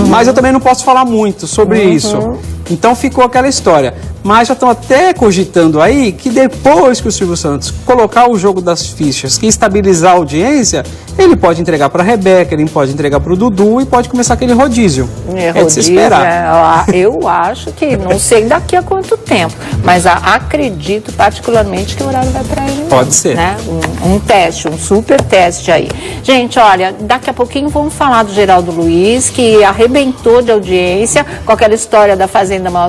Mas eu também não posso falar muito sobre isso. Então ficou aquela história. Mas já estão até cogitando aí que depois que o Silvio Santos colocar o jogo das fichas, que estabilizar a audiência, ele pode entregar para a Rebeca, ele pode entregar para o Dudu e pode começar aquele rodízio. É de se esperar. Eu acho que, não sei daqui a quanto tempo, mas acredito particularmente que o horário vai para ele. Pode ser. Né? Um teste, um super teste aí. Gente, olha, daqui a pouquinho vamos falar do Geraldo Luiz, que arrebentou de audiência com aquela história da Fazenda Mal